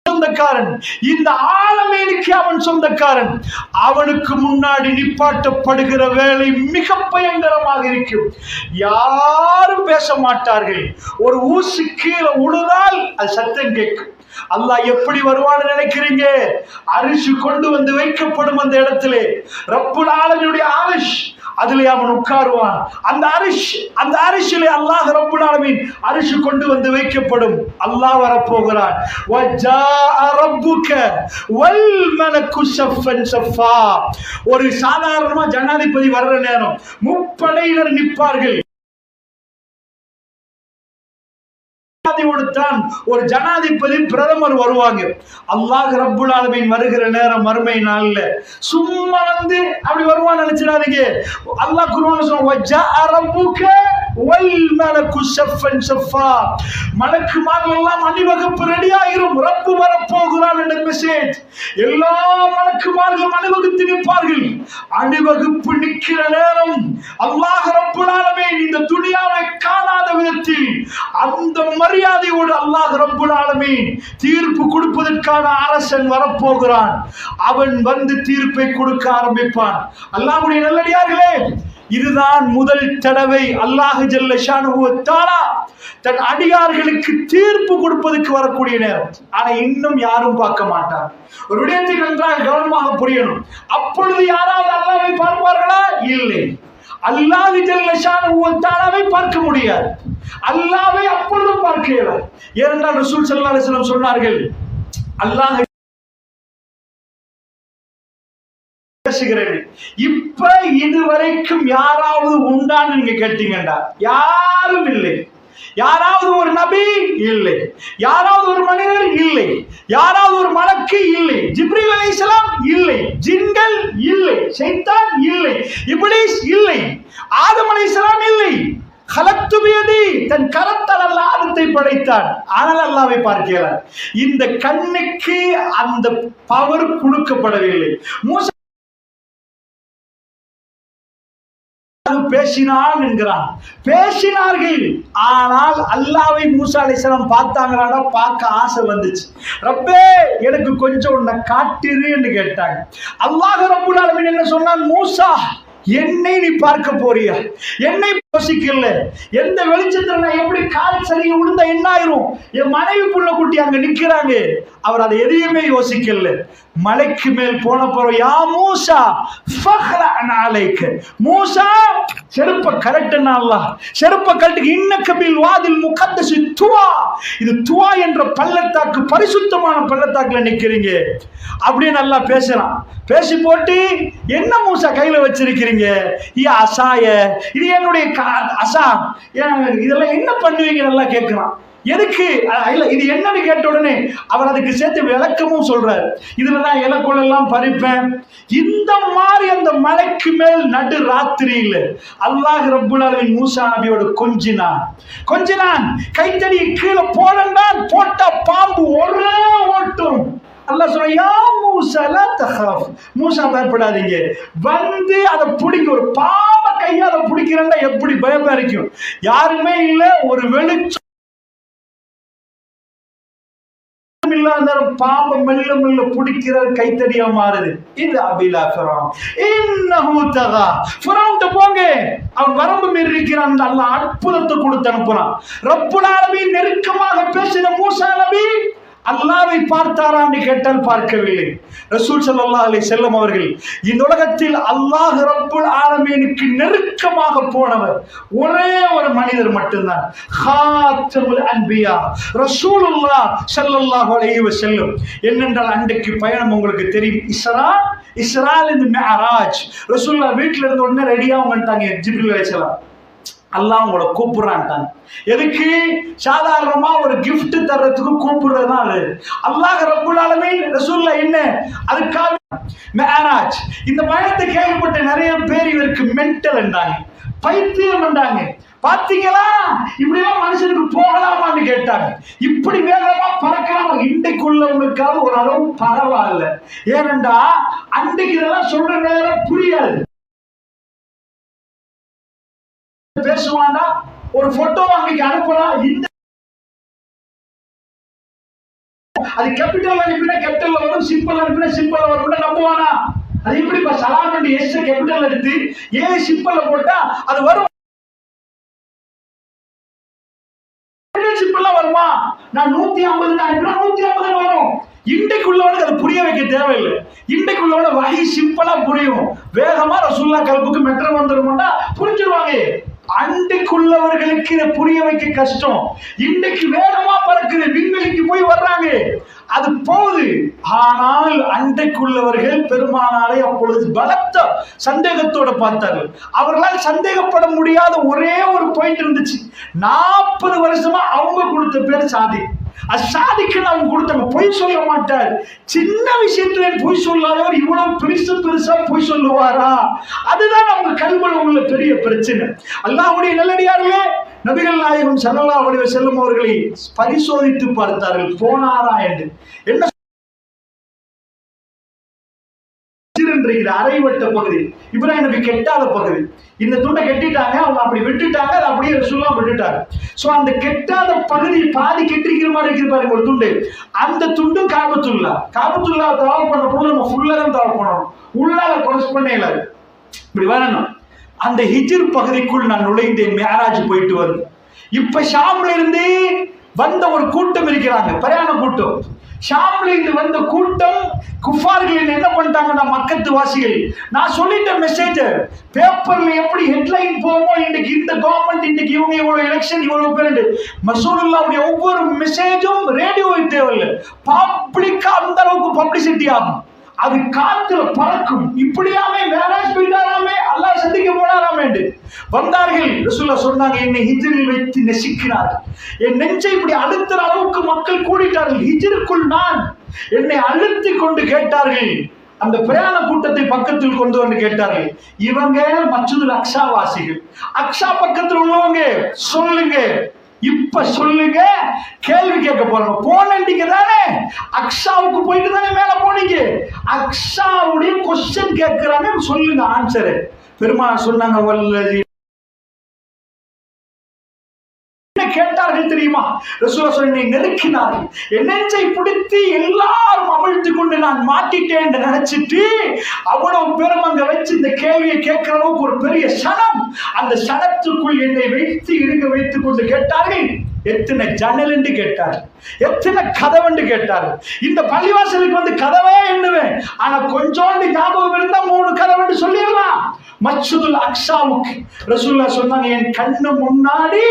சொந்தக்காரன், இந்த ஆலமீனுக்கு அவன் சொந்தக்காரன். அவனுக்கு முன்னாடி நிப்பாட்டப்படுகிற வேலை மிக பயங்கரமாக இருக்கும். யாரும் பேச மாட்டார்கள். ஒரு ஊசி கீழே உழுதால் அது சத்தம் கேட்கும். அல்லாஹ் எப்படி வருவான்னு நினைக்கிறீங்க? அரிசி கொண்டு வந்து வைக்கப்படும் அந்த இடத்திலே ரப்புல் ஆலமீனுடைய அரிஷ், அதிலே அவன் உட்காருவான். அந்த அரிசிலே அல்லாஹ் ரப்புல் ஆலமீன் அரிசி கொண்டு வந்து வைக்கப்படும். அல்லாஹ் வரப்போகிறான். வஜாஅ ரப்புக வல் மலக்கு ஸஃபன் ஸஃபா. ஒரு சாதாரணமா ஜனாதிபதி வர்ற நேரம் முப்படையினர் நிற்பார்கள். ஒரு ஜனாதிபதி பிரதமர் வருவாங்க. அல்லாஹ் ரப்புல் ஆலமீன் வருகிற நேரம் மறுமை நாள்ல சும்மா வந்து அப்படி வருவான்னு நினைச்சிடாதீங்க. அல்லாஹ் குர்ஆன்ல சொல்றான், வஜாஅ ரப்புக வல் மலக்கு ஸஃபன் ஸஃபா. மலக்குமார்கள் எல்லாம் அணிவகுப்பு ரெடி ஆயிரும். ரப்பு வரப்போகிறான் என்ற மெசேஜ். எல்லா மலக்குமார்களும் அணிவகுத்து நிற்பார்கள். அணிவகுப்பு நிற்கிற நேரம் அல்லாஹ் ரப்புல் ஆலமீன் இந்த துனியாவை காணாத விதத்தில் அந்த மரியாதையோடு அல்லாஹ் ரப்புல் ஆலமீன் தீர்ப்பு கொடுப்பதற்கான அரசன் வரப்போகிறான். அவன் வந்து தீர்ப்பை கொடுக்க ஆரம்பிப்பான். அல்லாஹ்வுடைய நல்லடியார்களே, இதுதான் முதல் தடவை அல்லாஹ் ஜல்ல ஷானுஹு வ தஆலா தன் அடியார்களுக்கு தீர்ப்பு கொடுப்பதற்கு வரக்கூடிய நேரம். ஆனா இன்னும் யாரும் பார்க்க மாட்டார். ஒரு விடயத்தை நன்றாக கவனமாக புரியணும். அப்பொழுது யாராவது அல்லாஹ்வை பார்ப்பார்களா? இல்லை. அல்லாஹ் ஜல்ல ஷானுஹு வ தஆலாவை பார்க்க முடியாது. அல்லாஹ்வை அப்பொழுதும் பார்க்க இயலாது. ஏனென்றால் ரசூல் ஸல்லல்லாஹு அலைஹி வஸல்லம் சொன்னார்கள், அல்லாஹ் பேசுகிறேன். இப்ப இதுவரைக்கும் யாராவது உண்டான்னு நீங்க கேட்டீங்கடா, யாரும் இல்லை. யாராவது ஒரு நபி இல்லை, யாராவது ஒரு மனிதர் இல்லை, யாராவது ஒரு மலக்கு இல்லை, ஜிப்ரீல் அலைஹிஸ்ஸலாம் இல்லை, ஜின்கள் இல்லை, ஷைத்தான் இல்லை, இப்லீஸ் இல்லை, ஆதம் அலைஹிஸ்ஸலாம் இல்லை. கலத்து பியதி, தன் கரத்தால் அல்லாஹ் ஆதத்தை படைத்தான். ஆனால் அல்லாஹ்வை பார்க்கிறார். இந்த கண்ணுக்கு அந்த பவர் கொடுக்கப்படவில்லை. மூசா பேசினான் என்கிறான். பேசினார்கள். ஆனால் அல்லாஹ்வை மூசா அலைஹிஸ்ஸலாம் பார்த்தாங்களாடா? பார்க்க ஆசை வந்துச்சு. ரப்பே, எனக்கு கொஞ்சம் உன்னை காட்டிரு என்று கேட்டாங்க. அல்லாஹ் ரப்புல் ஆலமீன் என்ன சொன்னான்? மூசா, என்னை நீ பார்க்க போறியா? என்னை யோசிக்கல. எந்த வெளிச்சத்துல நான் எப்படி கால் சரியா விழுந்தா என்ன ஆயிரும்? என் மனைவி புள்ள குட்டி அங்க நிக்கிறாங்க. அவர் அதை எதையுமே யோசிக்கல. மலைக்கு மேல் போன பிறகு, யா மூசா ஃபஹ்லஅன் அலைக, மூசா செருப்ப கரெக்ட்னா அல்லாஹ் செருப்ப கரெக்ட். இன்னக பில் வாதில் முகத்தஸ் துவா, இது துவா என்ற பள்ளத்தாக்கு, பரிசுத்தமான பள்ளத்தாக்குல நிக்கிறீங்க அப்படின்னு நல்லா பேசுறான். பேசி போட்டு, என்ன மூசா கையில வச்சிருக்கிறீங்க? அசாய, இது என்னுடைய அசா, இதெல்லாம் என்ன பண்ணுவீங்க? நல்லா கேட்கிறான். எதுக்கு? இல்ல, இது என்னன்னு கேட்ட உடனே அவர் அதுக்கு சேர்த்து விளக்கமும் சொல்றாரு. இதுல நான் இலக்குள்ளெல்லாம் பறிப்பேன். இந்த மாதிரி அந்த மலைக்கு மேல் நடு ராத்திரியில் அல்லாஹ் ரப்புல் ஆலமீன் மூசா நபியோட கொஞ்சினான். கைத்தடியை கீழே போடான். போட்ட பாம்பு ஒரே ஓட்டும். அல்லாஹ் சொல்ற, யா மூசா லா தகாஃப், மூசா பயப்படாதீங்க. வந்து அதை பிடிக்க, ஒரு பாம்பை கையால பிடிக்கிறேன்னா எப்படி பயமா இருக்கும்? யாருமே இல்லை, ஒரு வெளிச்சம் இல்லாத பாம்பை மெல்ல மெல்ல பிடிக்கிற கைத்தடியா மாறுது. இது அபிலா ஃபிரௌன் இன்னஹு தகா. ஃபிரௌன்ட்ட போங்க, அவன் வரம்பு மீறி இருக்கிறான். அல்லாஹ் அற்புதத்தை கொடுத்து அனுப்புறான். ரப்புல் ஆலமீன் நெருக்கமாக பேசின மூசா நபி அல்லாஹ்வை பார்த்தாரான்னு கேட்டால் பார்க்கவில்லை. ரசூல் ஸல்லல்லாஹு அலைஹி வஸல்லம் அவர்கள் இந்த உலகத்தில் அல்லாஹ் ரப்புல் ஆலமீனுக்கு நெருக்கமாக போனவர் ஒரே ஒரு மனிதர் மட்டும்தான். ஹாத்தமுல் அன்பியா ரசூலுல்லாஹ் ஸல்லல்லாஹு அலைஹி வஸல்லம். என்னென்றால் அன்றைக்கு பயணம் உங்களுக்கு தெரியும். இஸ்ரால் இந்த மிஅராஜ். ரசூலுல்லாஹ் வீட்டில் இருந்த உடனே ரெடியாக வந்துட்டாங்க. ஜிப்ரீல் அலைஹிஸ்ஸலாம் அல்லாஹ் உங்களை கூப்பிடுறான்ட்டாங்க. எதுக்கு? சாதாரணமா ஒரு கிஃப்ட் தர்றதுக்கு கூப்பிடுறதுதான் அது. அல்லாஹ் ரப்புல் ஆலமீன் ரசூலுல்லாஹ் என்ன அதுக்காக மிஅராஜ். இந்த பயணத்தை கேள்விப்பட்ட நிறைய பேர் இவருக்கு மென்டல் என்றாங்க, பைத்தியம் என்றாங்க. பாத்தீங்களா, இப்படிலாம் மனுஷனுக்கு போகலாமான்னு கேட்டாங்க. இப்படி வேகமா பறக்கலாம். இன்றைக்குள்ளவங்களுக்காக ஒரு அளவு பரவாயில்ல. ஏனென்றா அன்றைக்கு இதெல்லாம் சொல்ற நேரம் புரியாது. பேசுவாண்டா, ஒரு போட்டோ அன்னைக்கு அனுப்பலாம். இந்த அது கேபிட்டல் அனுப்பினா கேபிட்டல் வரும், சிம்பிள் அனுப்பினா சிம்பிள் வரும். நம்புவானா? அது எப்படி சலாம் எஸ் கேபிட்டல் எடுத்து ஏ சிம்பிள் போட்டா அது வரும்? சிம்பிளா வருமா? நான் 150 அனுப்பினா 150 வரும். இன்றைக்குள்ளவனுக்கு அது புரிய வைக்க தேவையில்லை. இன்றைக்குள்ளவன வகை சிம்பிளா புரியும். வேகமா ரசூலுல்லாஹ் கல்புக்கு மெட்ரோ வந்துருமாண்டா புரிஞ்சிருவாங்க. அன்றைக்குள்ளவர்களுக்கு இதை புரிய வைக்க கஷ்டம். இன்றைக்கு வேகமா பறக்குது, விண்வெளிக்கு போய் வர்றாங்க, அது போகுது. ஆனால் அன்றைக்குள்ளவர்கள் பெருமானாரை அப்பொழுது பலத்த சந்தேகத்தோட பார்த்தார்கள். அவர்களால் சந்தேகப்பட முடியாத ஒரே ஒரு பாயிண்ட் இருந்துச்சு. 40 வருஷமா அவங்க கொடுத்த பேர் சாதி. அசாதிக்கு அவங்க கொடுத்தவங்க பொய் சொல்ல மாட்டார். சின்ன விஷயத்துல பொய் சொல்லாதவர் இவ்வளவு பெருசா பொய் சொல்லுவாரா? அதுதான் அவங்க கல்வில உள்ள பெரிய பிரச்சனை. அல்லாஹ்வுடைய நல்லடியார்களே, நபிகள் நாயகம் ஸல்லல்லாஹு அலைஹி வஸல்லம் அவர்களை பரிசோதித்து பார்த்தார்கள். போனாரா என்று. என்ன துண்டு இருக்குது, அரைவட்ட பகுதி. இப்ராஹிம் நபி கெட்டாத பகுதி. இந்த துண்டை கெட்டிட்டாங்க, அவங்க அப்படி விட்டுட்டாங்க, அதை அப்படியே ரசூலுல்லாஹ் விட்டுட்டாங்க. சோ அந்த கெட்டாத பகுதி பாதி கெட்டிருக்கிற மாதிரி இருக்குது பாருங்க ஒரு துண்டு. அந்த துண்டு காபத்துல்லா தவாப் பண்ண பொழுது நம்ம ஃபுல்லா தான் தவாப் பண்ணணும், உள்ளால கொரஸ் பண்ண இயலாது. இப்படி வரணும். அந்த ஹிஜ்ர் பகுதிக்குள் நான் நுழைந்தேன், மிஅராஜ் போயிட்டு வருது. இப்ப ஷாம்ல இருந்து வந்த ஒரு கூட்டம் இருக்கிறாங்க, பிரயாண கூட்டம். ஷாம்ல இருந்து வந்த கூட்டம் குஃபார்கள் என்ன பண்ணிட்டாங்கன்னா, மக்கத்து வாசிகள், நான் சொல்லிட்ட மெசேஜ் பேப்பர்ல எப்படி ஹெட்லைன் போவோம், இன்னைக்கு இந்த கவர்மெண்ட், இன்னைக்கு இவங்க இவ்வளவு எலெக்ஷன், இவ்வளவு பேர், ரசூலுல்லாஹ்வுடைய ஒவ்வொரு மெசேஜும் ரேடியோவுக்கு தேவையில்லை, பப்ளிக்கா அந்த அளவுக்கு பப்ளிசிட்டி ஆகும், அது காத்துல பறக்கும். இப்படியாமே மேராஜ் போயிட்டாராமே, அல்லாஹ் சந்திக்க போனாராமே வந்தார்கள். ரசூலுல்லாஹ் சொன்னாங்க, என்னை ஹிஜ்ரில் வைத்து நெசிக்கிறார்கள், என் நெஞ்சை இப்படி அழுத்துற அளவுக்கு மக்கள் கூடிட்டார்கள். ஹிஜ்ருக்குள் நான் என்னை அழுத்தி கொண்டு கேட்டார்கள், அந்த பிரயாண கூட்டத்தை பக்கத்தில் கொண்டு வந்து கேட்டார்கள், இவங்க மஸ்ஜிதுல் அக்ஸா வாசிகள், அக்ஸா பக்கத்தில் உள்ளவங்க, சொல்லுங்க, இப்ப சொல்லுங்க, கேள்வி கேட்க போறாங்க. போனீங்க தானே, அக்ஸாவுக்கு போயிட்டு தானே மேல போனீங்க, அக்ஸாவுடைய கொஸ்டின் கேட்கிறாங்க, சொல்லுங்க ஆன்சரு. பெருமாள் சொன்னாங்க, வல்லதி கேட்டார்கள் தெரியுமா, ரசூலுல்லாஹ் சொல்லி நெருக்கினார்கள், என் நெஞ்சை பிடித்து எல்லாரும் அமிழ்த்து கொண்டு நான் மாட்டிட்டேன் என்று நினைச்சிட்டு அவ்வளவு பேரும் அங்க வச்சு இந்த கேள்வியை கேட்கிற அளவுக்கு ஒரு பெரிய சனம், அந்த சனத்துக்குள் என்னை வைத்து இருக்க வைத்துக் கொண்டு கேட்டார்கள், எத்தனை ஜன்னல் என்று கேட்டார்கள், எத்தனை கதவு என்று கேட்டார்கள். இந்த பள்ளிவாசலுக்கு வந்து கதவே எண்ணுவேன், ஆனா கொஞ்சோண்டு ஞாபகம் இருந்தா 3 கதவு என்று சொல்லிடலாம். மஸ்ஜிதுல் அக்ஸாவுக்கு ரசூலுல்லாஹ் சொன்னாங்க, என் கண்ணு முன்னாடி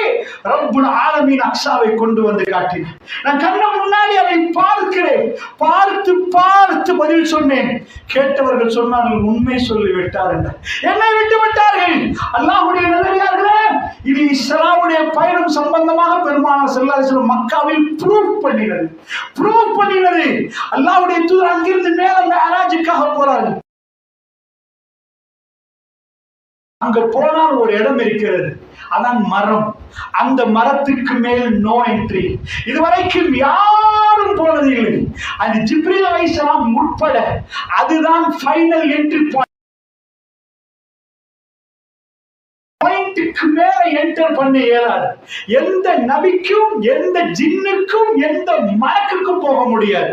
ரப்புல் ஆலமீன் அக்ஸாவை கொண்டு வந்து காட்டினார், நான் கண்ணு முன்னாடி அதை பார்க்கிறேன், பார்த்து பார்த்து பதில் சொன்னேன். கேட்டவர்கள் சொன்னார்கள், உண்மை சொல்லிவிட்டார் என்று, என்னை விட்டு விட்டார்கள். அல்லாஹ்வுடைய நல்லடியார்களே, இது இஸ்லாமுடைய பயணம் சம்பந்தமாக பெருமானார் ஸல்லல்லாஹு அலைஹி வஸல்லம் மக்காவில் ப்ரூஃப் பண்ணினது. அல்லாஹ்வுடைய தூதர் அங்கிருந்து மேல மிஅராஜுக்காக போறார்கள். அங்க போனால் ஒரு இடம் இருக்கிறது, அதான் மரம். அந்த மரத்துக்கு மேல் நோ என்ட்ரி, இதுவரைக்கும் யாரும் போனது இல்லை, அது ஜிப்ரீல் அலைஹிஸ்ஸலாம் உட்பட. அதுதான் ஃபைனல் என்ட்ரி பாயிண்ட்க்கு மேல என்டர் பண்ண இயலாது. எந்த நபிக்கும், எந்த ஜின்னுக்கும், எந்த மலக்குக்கும் போக முடியாது.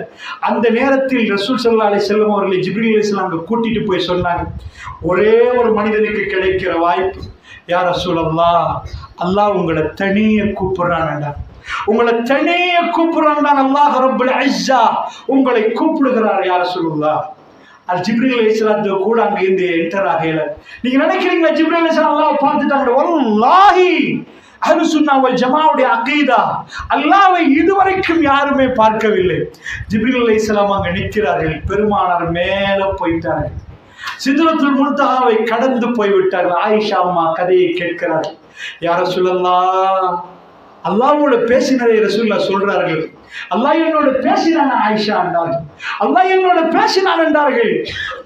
அந்த நேரத்தில் ரசூல் ஸல்லல்லாஹு அலைஹி வஸல்லம் அவர்களை ஜிப்ரீல் அலைஹிஸ்ஸலாம் அங்க கூட்டிட்டு போய் சொன்னாங்க, ஒரே ஒரு மனிதனுக்கு கிடைக்கிற வாய்ப்பு, யா ரசூலல்லாஹ், அல்லாஹ் உங்களை தனியே கூப்பிடுறான்டா, உங்களை தனியே கூப்பிடுறான், அல்லாஹ் ரப்புல் இஸ்ஸா உங்களை கூப்பிடுகிறார் யா ரசூலுல்லாஹ். அது ஜிப்ரீல் அலைஹிஸ்ஸலாத்து கூட அங்க இருந்து என்டர் ஆகல. நீங்க நினைக்கிறீங்களா ஜிப்ரீல் அலைஹிஸ்ஸலாம் அல்லாஹ் பார்த்துட்டாங்க? வல்லாஹி அஹ்லுஸ் சுன்னா வல் ஜமாஅவுடைய அகீதா, அல்லாஹ்வை இதுவரைக்கும் யாருமே பார்க்கவில்லை. ஜிப்ரீல் அலைஹிஸ்ஸலாம் அங்க நிற்கிறார்கள், பெருமானார் மேல போயிட்டார்கள், சித்ரத்துல் முன்தஹாவை கடந்து போய்விட்டார்கள். ஆயிஷா அம்மா கதையை கேட்கிறார்கள், யா ரசூலல்லாஹ், அல்லாஹ்வோட பேசினதை ரசூலுல்லாஹ் சொல்றார்கள், அல்லாஹ் என்னோட பேசினான் ஆயிஷா என்றார்கள், அல்லாஹ் என்னோட பேசினான் என்றார்கள்.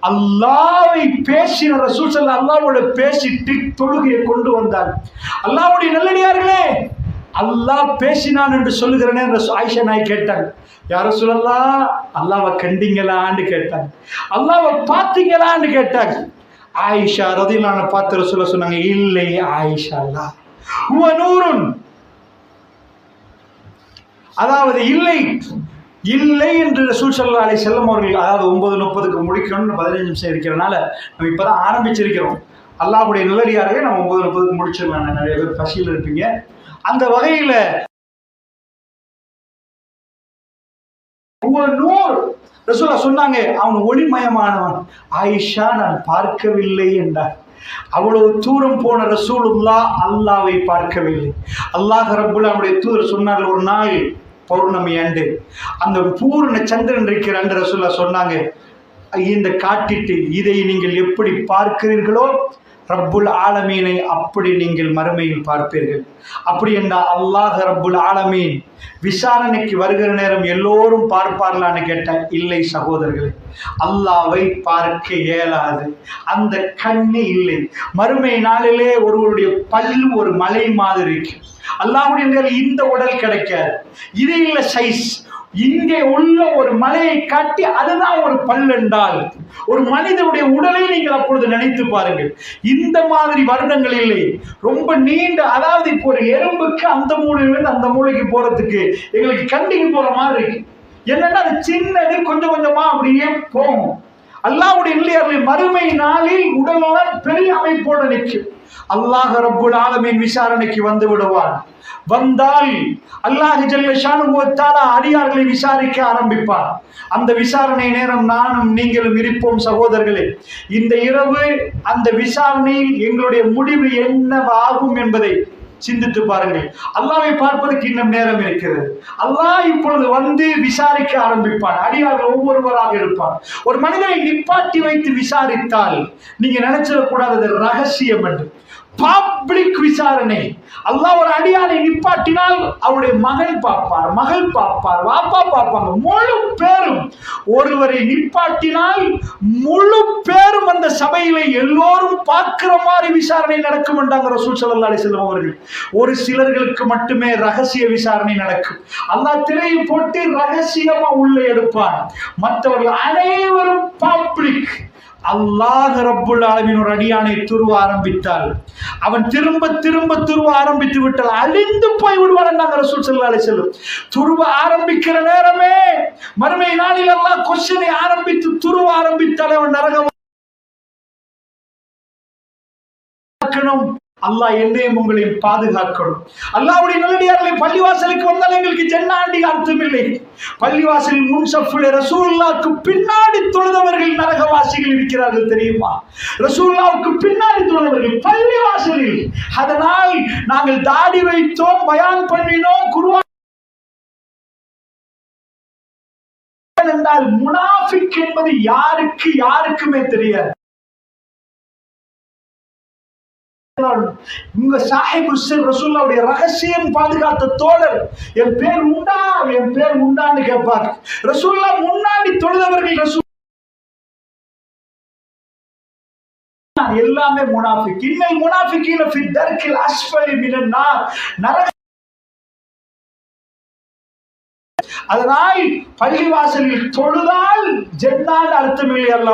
அல்லாஹ்வை பேசின ரசூல் ஸல்லல்லாஹு அல்லாஹ்வோட பேசிட்டு தொழுகையை கொண்டு வந்தார். அல்லாஹ்வுடைய நல்லடியார்களே, அல்லாஹ் பேசினான் என்று சொல்லுகிற நேரம் ஆயிஷா நாய் கேட்டாங்க, யா ரசூலல்லாஹ், அல்லாஹ்வை கண்டீங்களான்னு கேட்டாங்க, அல்லாஹ்வை பார்த்தீங்களான்னு கேட்டாங்க. ஆயிஷா ரலியல்லாஹு அன்ஹா பார்த்து ரசூலுல்லாஹ் சொன்னாங்க, இல்லை ஆயிஷா, அல்லாஹ் ஹுவ நூருன், அதாவது இல்லை இல்லை என்று ரசூல் ஸல்லல்லாஹு அலைஹி வஸல்லம் அவர்கள், அதாவது 9:30க்கு முடிக்கணும்னு 15 நிமிஷம் இருக்கிறனால நம்ம இப்பதான் ஆரம்பிச்சிருக்கிறோம். அல்லாஹ்வுடைய நல்லடியார்களே, நம்ம 9:30க்கு முடிச்சிடலாம். நிறைய பேர் பசியில் இருப்பீங்க. அந்த வகையில ரசூலுல்லாஹ் சொன்னாங்க, அவன் ஒளிமயமானவன். ஆயிஷா, நான் பார்க்கவில்லை என்றார். அவ்வளவு தூரம் போன ரசூலுல்லாஹ் அல்லாஹ்வை பார்க்கவில்லை. அல்லாஹ் ரப்புல் அவருடைய தூதர் சொன்னார்கள், ஒரு நாள் பௌர்ணமி அன்று, அந்த பூர்ண சந்திரன் இருக்கிற அன்று ரசூலுல்லாஹ் சொன்னாங்க, இந்த காட்டிட்டு இதை நீங்கள் எப்படி பார்க்கிறீர்களோ ரப்புல் ஆலமீனை அப்படி நீங்கள் மறுமையில் பார்ப்பீர்கள். அப்படி என்றால் அல்லாஹ் ரப்புல் ஆலமீன் விசாரணைக்கு வருகிற நேரம் எல்லோரும் பார்ப்பார்களான்னு கேட்டால், இல்லை சகோதரர்களே, அல்லாஹ்வை பார்க்க இயலாது, அந்த கண்ணு இல்லை. மறுமை நாளிலே ஒருவருடைய பல்லு ஒரு மலை மாதிரி இருக்கு. அல்லாஹ்வுடைய இந்த உடல் கிடைக்காது, இது இல்லை சைஸ். இங்கே உள்ள ஒரு மலையை காட்டி அதுதான் ஒரு பல் என்றால் ஒரு மனிதனுடைய உடலை நீங்கள் அப்பொழுது நினைத்து பாருங்கள். இந்த மாதிரி வருடங்கள் இல்லை, ரொம்ப நீண்ட, அதாவது இப்போ ஒரு எறும்புக்கு அந்த மூலையிலிருந்து அந்த மூலைக்கு போறதுக்கு எங்களுக்கு கண்டிக்கு போற மாதிரி இருக்கு. என்னன்னா அது சின்னது, கொஞ்சம் கொஞ்சமா அப்படியே போகும். அல்லாஹ்வுடைய இல்லையார்கள் மறுமை நாளில் உடலெல்லாம் பெரிய அமைப்போடு நிற்கும். அல்லாஹ் ரப்புல் ஆலமீன் விசாரணைக்கு வந்து விடுவான். வந்தால் அல்லாஹ் ஜல்ல ஷானுஹு வ தஆலா அடியார்களை விசாரிக்க ஆரம்பிப்பார். அந்த விசாரணை நேரம் நானும் நீங்களும் இருப்போம் சகோதரர்களே. இந்த இரவு அந்த விசாரணையில் எங்களுடைய முடிவு என்னவாகும் என்பதை சிந்தித்து பாருங்கள். அல்லாஹ்வை பார்ப்பதற்கு இன்னும் நேரம் இருக்கிறது. அல்லாஹ் இப்பொழுது வந்து விசாரிக்க ஆரம்பிப்பான். அடியார்கள் ஒவ்வொருவராக இருப்பார். ஒரு மனிதனை நிப்பாட்டி வைத்து விசாரித்தால் நீங்க நினைச்சிடக்கூடாது அது ரகசியம் என்று. பப்ளிக் விசாரணை. அல்லாஹ் ஒரு அடியானை நிப்பாட்டினால் அவருடைய மகன் பார்ப்பார், மகள் பார்ப்பார், வாப்பா பார்ப்பாங்க, முழு பேரும். ஒருவரை நிப்பாட்டினால் முழு பேரும் அந்த சபையில எல்லோரும் பார்க்கிற மாதிரி விசாரணை நடக்கும் என்றாங்க ரசூல் ஸல்லல்லாஹு அலைஹி வஸல்லம் அவர்கள். ஒரு சிலர்களுக்கு மட்டுமே ரகசிய விசாரணை நடக்கும். அல்லாஹ் திரையை போட்டு ரகசியமா உள்ள எடுப்பான். மற்றவர்கள் அனைவரும் பப்ளிக். அல்லாஹ் ரப்புல் ஆலமீன் ஒரு அடியானை துருவ ஆரம்பித்தால் அவன் திரும்ப திரும்ப துருவ ஆரம்பித்து விட்டால் அழிந்து போய் விடுவான் என்றாங்க ரசூல் ஸல்லல்லாஹு அலைஹி வஸல்லம். துருவ ஆரம்பிக்கிற நேரமே மறுமை நாளில் அல்லாஹ் கொஸ்டினை ஆரம்பித்து துருவ ஆரம்பித்தால் அவன் நரகம். அல்லாஹ் என்னையும் உங்களையும் பாதுகாக்கணும். அல்லாஹ்வுடைய நல்லடியார்களை பள்ளிவாசலுக்கு வந்தால் எங்களுக்கு ஜன்னாண்டி அர்த்தம் இல்லை. பள்ளிவாசலில் முன்சஃபில் ரசூலுல்லாஹ்வுக்கு பின்னாடி தொழுதவர்கள் நரகவாசிகள் இருக்கிறார்கள் தெரியுமா? ரசூலுல்லாஹ்வுக்கு பின்னாடி தொழுதவர்கள் பள்ளிவாசலில். அதனால் நாங்கள் தாடி வைத்தோம், பயான் பண்ணினோம், குர்ஆன் என்றால் முனாஃபிக் என்பது யாருக்குமே தெரியாது. உங்க சாஹிபு சிர் ரசூலுல்லாஹ்வுடைய ரகசியம் பாதுகாத்த தோழர் என் பேர் உண்டான்னு கேட்பார். ரசூலுல்லாஹ் முன்னாடி தொழுதவர்கள் ரசூல் எல்லாமே முனாஃபிக். இன்னல் முனாஃபிகீன ஃபி தர்கில் அஸ்ஃபலி மினன் நார். நரக. அதனால் பள்ளிவாசலில் தொழுதால் ஜன்னாத் அர்த்தமில்லை.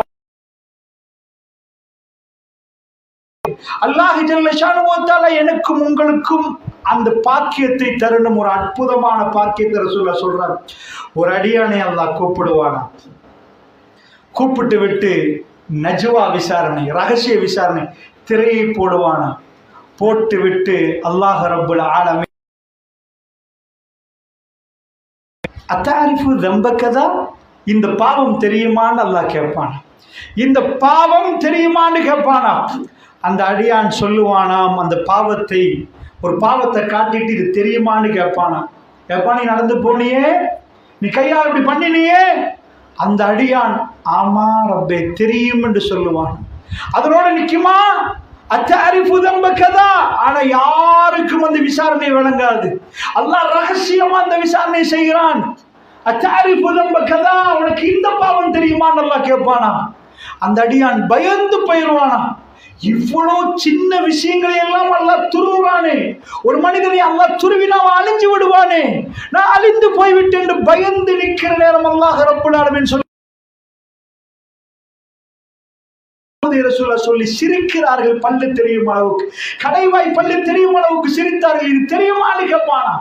அல்லாஹ் ஜல்ல ஷானுஹு வ தஆலா எனக்கும் உங்களுக்கும் அந்த பாக்கியத்தை தரணும். ஒரு அற்புதமான பாக்கியத்தை ரசூலுல்லாஹ் சொல்றார். ஒரு அடியானை அல்லாஹ் கூப்பிடுவானா, கூப்பிட்டு விட்டு நஜ்வா விசாரணை, ரகசிய விசாரணை திரையை போடுவானா, போட்டு விட்டு அல்லாஹ் ரப்புல் ஆலமீன் அத்தாரிஃபு தம்பக்கதா, இந்த பாவம் தெரியுமான்னு அல்லாஹ் கேட்பானா, இந்த பாவம் தெரியுமான்னு கேட்பானா. அந்த அடியான் சொல்லுவானாம், அந்த பாவத்தை, ஒரு பாவத்தை காட்டிட்டு இது தெரியுமான்னு கேட்பானா. எப்பா நீ நடந்து போனியே, நீ கையால் இப்படி பண்ணினியே, அந்த அடியான் ஆமா ரப்பே தெரியும் என்று சொல்லுவான். அதனோட நிக்குமா அத்தாரிஃபு தம்பக்கதா, ஆனா யாருக்கும் அந்த விசாரணை வழங்காது. அல்லாஹ் ரகசியமா அந்த விசாரணை செய்கிறான். அத்தாரிஃபு தம்பக்கதா, உனக்கு இந்த பாவம் தெரியுமான்னு அல்லாஹ் கேட்பானா. அந்த அடியான் பயந்து போயிடுவானா. இவ்வளவு சின்ன விஷயங்களை எல்லாம் அல்லாஹ் துருவானே, ஒரு மனிதனை அல்லாஹ் துருவினா அழிஞ்சு விடுவானே, நான் அழிந்து போய்விட்டேன் என்று பயந்து நிற்கிற நேரம் அல்லாஹ் ரப்புல் ஆலமீன் சொல்லி சிரிக்கிறார்கள். பல்லு தெரியும் அளவுக்கு, கடைவாய் பல்லு தெரியும் அளவுக்கு சிரித்தார்கள். இது தெரியுமான்னு கேட்பானா.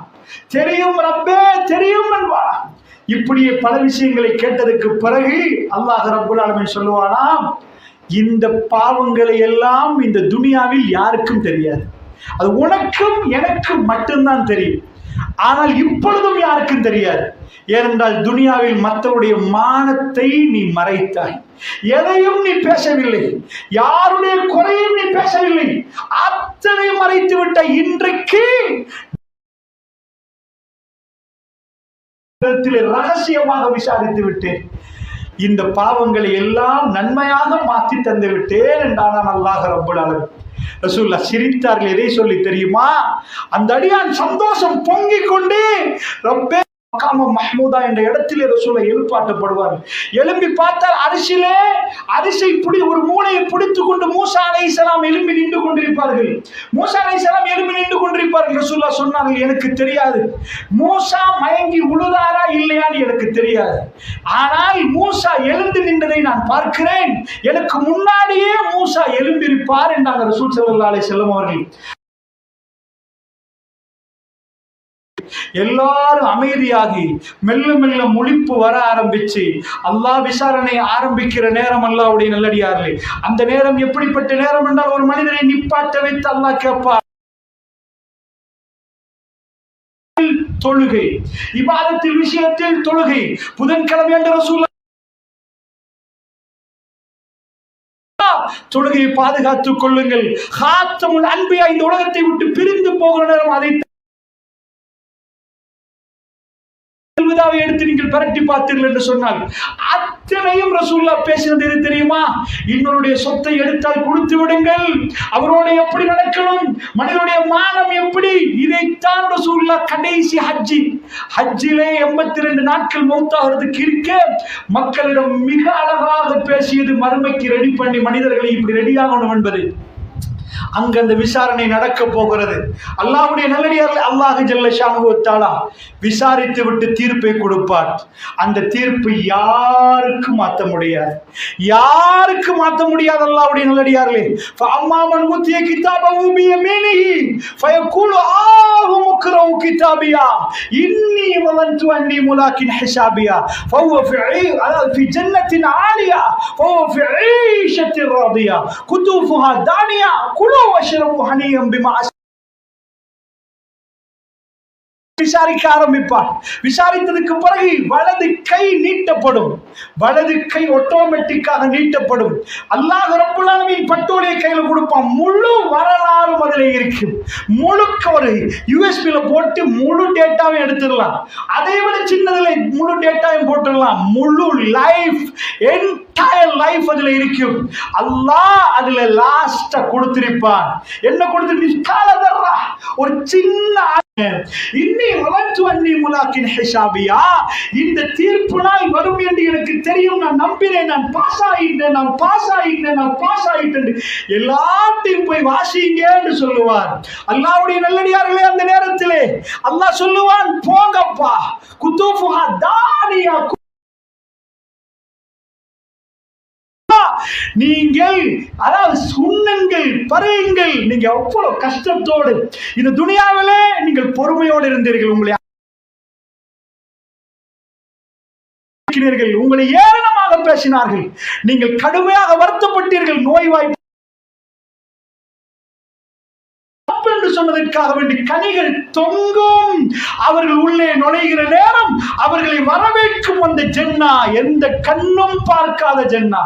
தெரியும் ரப்பே தெரியும் என்பானா. இப்படியே பல விஷயங்களை கேட்டதுக்கு பிறகு அல்லாஹ் ரப்புல் ஆலமீன் சொல்லுவானா, இந்த பாவங்களை எல்லாம் இந்த துனியாவில் யாருக்கும் தெரியாது, அது உனக்கும் எனக்கும் மட்டும்தான் தெரியும். ஆனால் இப்பொழுதும் யாருக்கும் தெரியாது. ஏனென்றால் துனியாவில் மற்றவருடைய மானத்தை நீ மறைத்தாய், எதையும் நீ பேசவில்லை, யாருடைய குறையும் நீ பேசவில்லை, அத்தனை மறைத்து விட்ட இன்றைக்கு ரகசியமாக விசாரித்து விட்டேன், இந்த பாவங்களை எல்லாம் நன்மையாக மாற்றி தந்து விட்டேன் என்றான் அல்லாஹ் ரப்புல் ஆலமீன். ரசூலுல்லாஹ் சிரித்தார்கள். எதை சொல்லி தெரியுமா? அந்த அடியான் சந்தோஷம் பொங்கிக் கொண்டு ரப்பே மகாம மஹ்மூதா என்ற இடத்திலே ரசூலுல்லாஹ் எழுப்பாட்டப்படுவார்கள். எழும்பி பார்த்தால் அரிசி ஒரு மூளையை பிடித்துக் கொண்டு மூசா அலைஹிஸ்ஸலாம் எழும்பி நின்று கொண்டிருப்பார். கொண்டிருப்பார்கள். மூசா அலைஹிஸ்ஸலாம் எழும்பி நின்று கொண்டிருப்பார்கள். ரசூலுல்லாஹ் சொன்னார்கள், எனக்கு தெரியாது மூசா மயங்கி உழுதாரா இல்லையான்னு எனக்கு தெரியாது. ஆனால் மூசா எழுந்து நின்றதை நான் பார்க்கிறேன். எனக்கு முன்னாடியே மூசா எழும்பியிருப்பார் என்றாங்க ரசூல் ஸல்லல்லாஹு அலைஹி வஸல்லம் அவர்கள். எல்லாரும் அமைதியாகி மெல்ல மெல்ல முழிப்பு வர ஆரம்பிச்சு அல்லாஹ் விசாரணை ஆரம்பிக்கிற நேரம் அல்லாஹ்வுடைய நல்லடியார்களே. அந்த நேரம் எப்படிப்பட்ட நேரம் என்றால் ஒரு மனிதனை நிப்பாட்ட வைத்து அல்லாஹ் கேட்பார். தொழுகை இபாதத்தில் விஷயத்தில் தொழுகை புதன்கிழமை என்ற ரசூல் தொழுகையை பாதுகாத்துக் கொள்ளுங்கள். ஹாத்தமுல் அன்பியா இந்த உலகத்தை விட்டு பிரிந்து போகிற நேரம் அதை எடுத்து நீங்கள் பரட்டி பார்த்தீர்கள் என்று சொன்னால் அத்தனையும் ரசூலுல்லாஹ் பேசினது எது தெரியுமா? இன்னொருடைய சொத்தை எடுத்தால் கொடுத்து விடுங்கள், அவரோட எப்படி நடக்கணும், மனிதனுடைய மானம் எப்படி, இதைத்தான் ரசூலுல்லாஹ் கடைசி ஹஜ்ஜிலே 82 நாட்கள் மௌத்தாகிறதுக்கு இருக்க மக்களிடம் மிக அழகாக பேசியது மறுமைக்கு ரெடி பண்ணி மனிதர்களை இப்படி ரெடியாகணும் என்பது. அங்க அந்த விசாரணை நடக்க போகிறது. அல்லாஹ்வுடைய நல்லடியார்கள் அல்லாஹ் ஜல்ல ஷானஹு வ தஆலா விசாரித்து விட்டு தீர்ப்பை கொடுப்பார். அந்த தீர்ப்பு யாருக்கு மாற்ற முடியாது, யாருக்கு மாற்ற முடியாது. அல்லாஹ்வுடைய நல்லடியார்களே, ஃபஅம்மா மன் ஊதிய கிதாபஹு பியமீனிஹி ஃபயகூலு ஆஹு முக்ரவு கிதாபியா இன்னி வலன்து அன்னி முலாகின் ஹிசாபியா ஃபஹுவ ஃபி ஜன்னத்தின் ஆலியா ஃபஹுவ ஃபி ஈஷத்தின் ராதியா குதூஃபுஹா தானியா குலு வஷ்ரபு ஹனியம் பிமா. விசாரிக்க ஆரம்பிப்பார். விசாரித்ததுக்கு பிறகு வலது கை நீட்டப்படும், வலது கை ஆட்டோமேட்டிக்காக நீட்டப்படும். அல்லாஹ் ரப்பல் ஆலமீன் பட்டோலையை கையில கொடுப்பான். முழு வரலாறு அதில் இருக்கு. முழுக்க ஒரு யூஎஸ்பில போட்டு முழு டேட்டாவையும் எடுத்துடலாம். அதை விட சின்னதுல முழு டேட்டாவையும் போட்டுடலாம். முழு லைஃப் என்டையர் லைஃப் அதுல இருக்கும். அல்லாஹ் அதுல லாஸ்டா கொடுத்திருப்பான். என்ன கொடுத்திருப்பா? ஒரு சின்ன இந்த தீர்ப்பு நாள் வரும் என்று எனக்கு தெரியும், நான் நம்பினேன், நான் பாஸ் ஆயிட்டேன் எல்லாத்தையும் போய் வாசிங்க என்று சொல்லுவார். அல்லாஹ்வுடைய நல்லடியார்களே, அந்த நேரத்திலே அல்லாஹ் சொல்லுவான், போங்கப்பா குதூஃபுஹா தானியா, நீங்கள் அதாவது சுண்ணங்கள் பறையுங்கள். நீங்க அவ்வளவு கஷ்டத்தோடு இந்த துனியாவிலே நீங்கள் பொறுமையோடு இருந்தீர்கள், உங்களை ஏளனமாக பேசினார்கள், நீங்கள் கடுமையாக வருத்தப்பட்டீர்கள், நோய்வாய் என்று சொன்னதற்காக வேண்டி கனிகள் தொங்கும். அவர்கள் உள்ளே நுழைகிற நேரம் அவர்களை வரவேற்கும் அந்த ஜன்னா, எந்த கண்ணும் பார்க்காத ஜன்னா,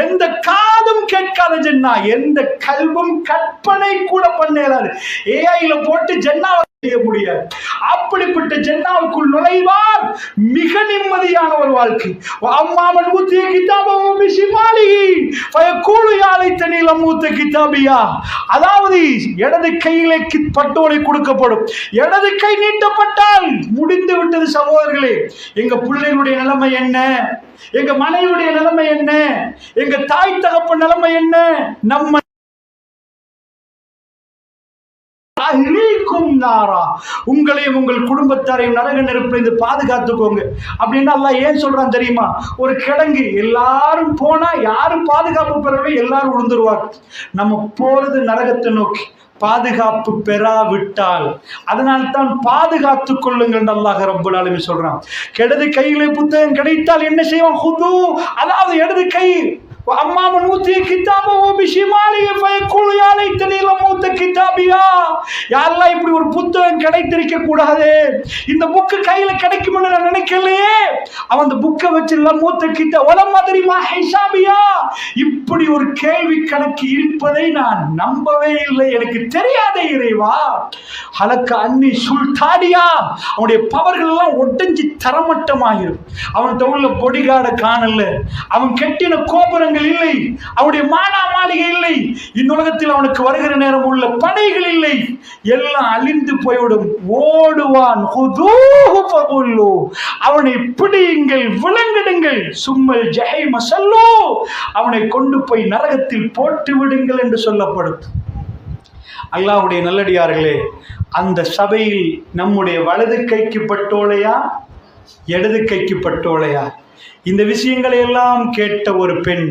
எந்த காதும் கேட்காத ஜன்னா, எந்த கல்வும் கற்பனை கூட பண்ண இயலாது. ஏஐல போட்டு ஜன்னா செய்ய முடியாது. அப்படிப்பட்ட ஜன்னாவுக்குள் நுழைவார். மிக நிம்மதியான ஒரு வாழ்க்கை. அம்மாமன் ஊத்திய கிதாபஹு பிஷிமாலிஹி ஃபயகூலு யா லைத்தனி லம் ஊத கிதாபியா. அதாவது இடது கையிலே பட்டோலை கொடுக்கப்படும். இடது கை நீட்டப்பட்டால் முடிந்து விட்டது சகோதரர்களே. எங்க பிள்ளைகளுடைய நிலைமை என்ன, எங்க மனைவியுடைய நிலைமை என்ன, எங்க தாய் தகப்பன் நிலைமை என்ன, நம்ம உங்களையும் உங்கள் குடும்பத்தாரையும் நரக நெருப்பிலிருந்து பாதுகாத்துக்கோங்க அப்படின்னு அல்லாஹ் ஏன் சொல்றான் தெரியுமா? ஒரு கிடங்கு எல்லாரும் போனா யாரும் பாதுகாப்பு பெறவே எல்லாரும் விழுந்துருவாங்க. நம்ம போறது நரகத்தை நோக்கி, பாதுகாப்பு பெறாவிட்டால் அதனால்தான் பாதுகாத்துக் கொள்ளுங்கள் அல்லாஹ் ரப்பல் ஆலமீன் சொல்றான். இடது கையிலே புத்தகம் கிடைத்தால் என்ன செய்வான்? ஹுது, அதாவது இடது கை. அம்மாமன் ஊத்திய கிதாபஹு பிஷிமாலிஹி ஃபயகூலு யா லைத்தனி லம் ஊத கிதாபியா. யாரெல்லாம் இப்படி ஒரு புத்தகம் கிடைத்திருக்க கூடாது, இந்த புக்கு கையில கிடைக்கும்னு நான் நினைக்கலையே, அவன் அந்த புக்கை வச்சு லம் ஊத கிதா வலம் மத்ரி மா ஹிசாபியா. இப்படி ஒரு கேள்வி கணக்கு இருப்பதை நான் நம்பவே இல்லை, எனக்கு தெரியாதே இறைவா. ஹலக்க அன்னி சுல்தானியா. அவனுடைய பவர்கள் எல்லாம் ஒட்டஞ்சி தரமட்டமாகிரும். அவன் உள்ள பொடிகார்ட காணல, அவன் கெட்டின கோபுரங்கள் இல்லை, அவனுடைய மானா மாளிகை இல்லை, இந்த உலகத்தில் அவனுக்கு வருகிற நேரம் உள்ள படைகள் இல்லை, எல்லாம் அழிந்து போய்விடும். ஓடுவான். அவனை பிடியுங்கள், விலங்கிடுங்கள், சும்மல் ஜஹீம ஸல்லு, அவனை கொண்டு போய் நரகத்தில் போட்டு விடுங்கள் என்று சொல்லப்படும். அல்லாஹ்வுடைய நல்லடியார்களே, அந்த சபையில் நம்முடைய வலது கைக்கு பட்டோலையா இடது கைக்கு பட்டோலையா, இந்த விஷயங்களை எல்லாம் கேட்ட ஒரு பெண்,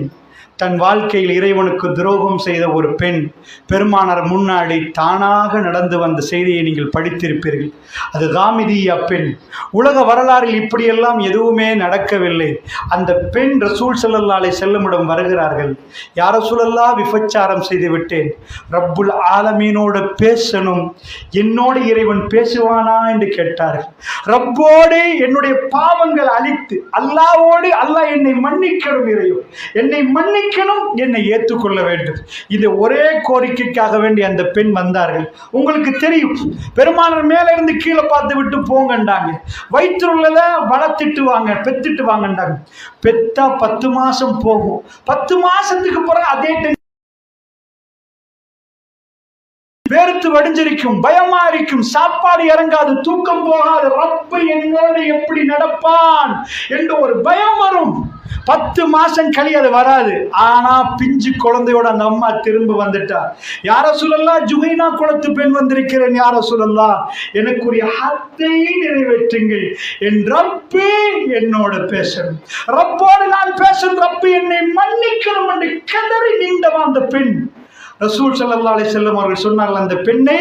தன் வாழ்க்கையில் இறைவனுக்கு துரோகம் செய்த ஒரு பெண் பெருமானார் முன்னாடி தானாக நடந்து வந்த செய்தியை நீங்கள் படித்திருப்பீர்கள். அது காமிதியா பெண். உலக வரலாறில் இப்படியெல்லாம் எதுவுமே நடக்கவில்லை. அந்த பெண் ரசூல் ஸல்லல்லாஹு அலைஹி வஸல்லம் வருகிறார்கள். யா ரசூலல்லாஹ், விபச்சாரம் செய்து விட்டேன், ரப்புல் ஆலமீனோடு பேசணும், என்னோடு இறைவன் பேசுவானா என்று கேட்டார்கள். ரப்போடு என்னுடைய பாவங்கள் அழித்து அல்லாஹ்வோடு அல்லாஹ் என்னை மன்னிக்கணும், இறைவன் என்னை மன்னிக்கணும், என்னை ஏற்றுக்கொள்ள வேண்டும். இந்த ஒரே கோரிக்கைக்காக வேண்டி அந்த பெண் வந்தார்கள். உங்களுக்கு தெரியும், பெருமானார் மேல இருந்து கீழே பார்த்து விட்டு போங்கண்டாங்க, வயிற்றுள்ள வளர்த்திட்டு வாங்க, பெத்துட்டு வாங்கண்டாங்க. பெத்தா 10 மாசம் போகும். 10 மாசத்துக்கு பிறகு அதே வேர்த்து வடிஞ்சிருக்கும், பயமா இருக்கும், சாப்பாடு இறங்காது, தூக்கம் போகாது, ரப்பு என்னோடு எப்படி நடப்பான் என்று ஒரு பயம் வரும். 10 மாசம் அது வராது. ஆனா பிஞ்சு குழந்தையோட அந்த அம்மா திரும்ப வந்துட்டா. யா ரசூலல்லாஹ், ஜுஹைனா குலத்து பெண் வந்திருக்கிறேன், யா ரசூலல்லாஹ், எனக்குரிய ஹத்தை நிறைவேற்றுங்கள், என் ரப்பு என்னோட பேசணும், ரப்போடு நான் பேசணும், ரப்பு என்னை மன்னிக்கணும் என்று கதறி நீண்டவா அந்த பெண். ரசூல் ஸல்லல்லாஹு அலைஹி வஸல்லம் அவர்கள் சொன்னார்கள், அந்த பெண்ணை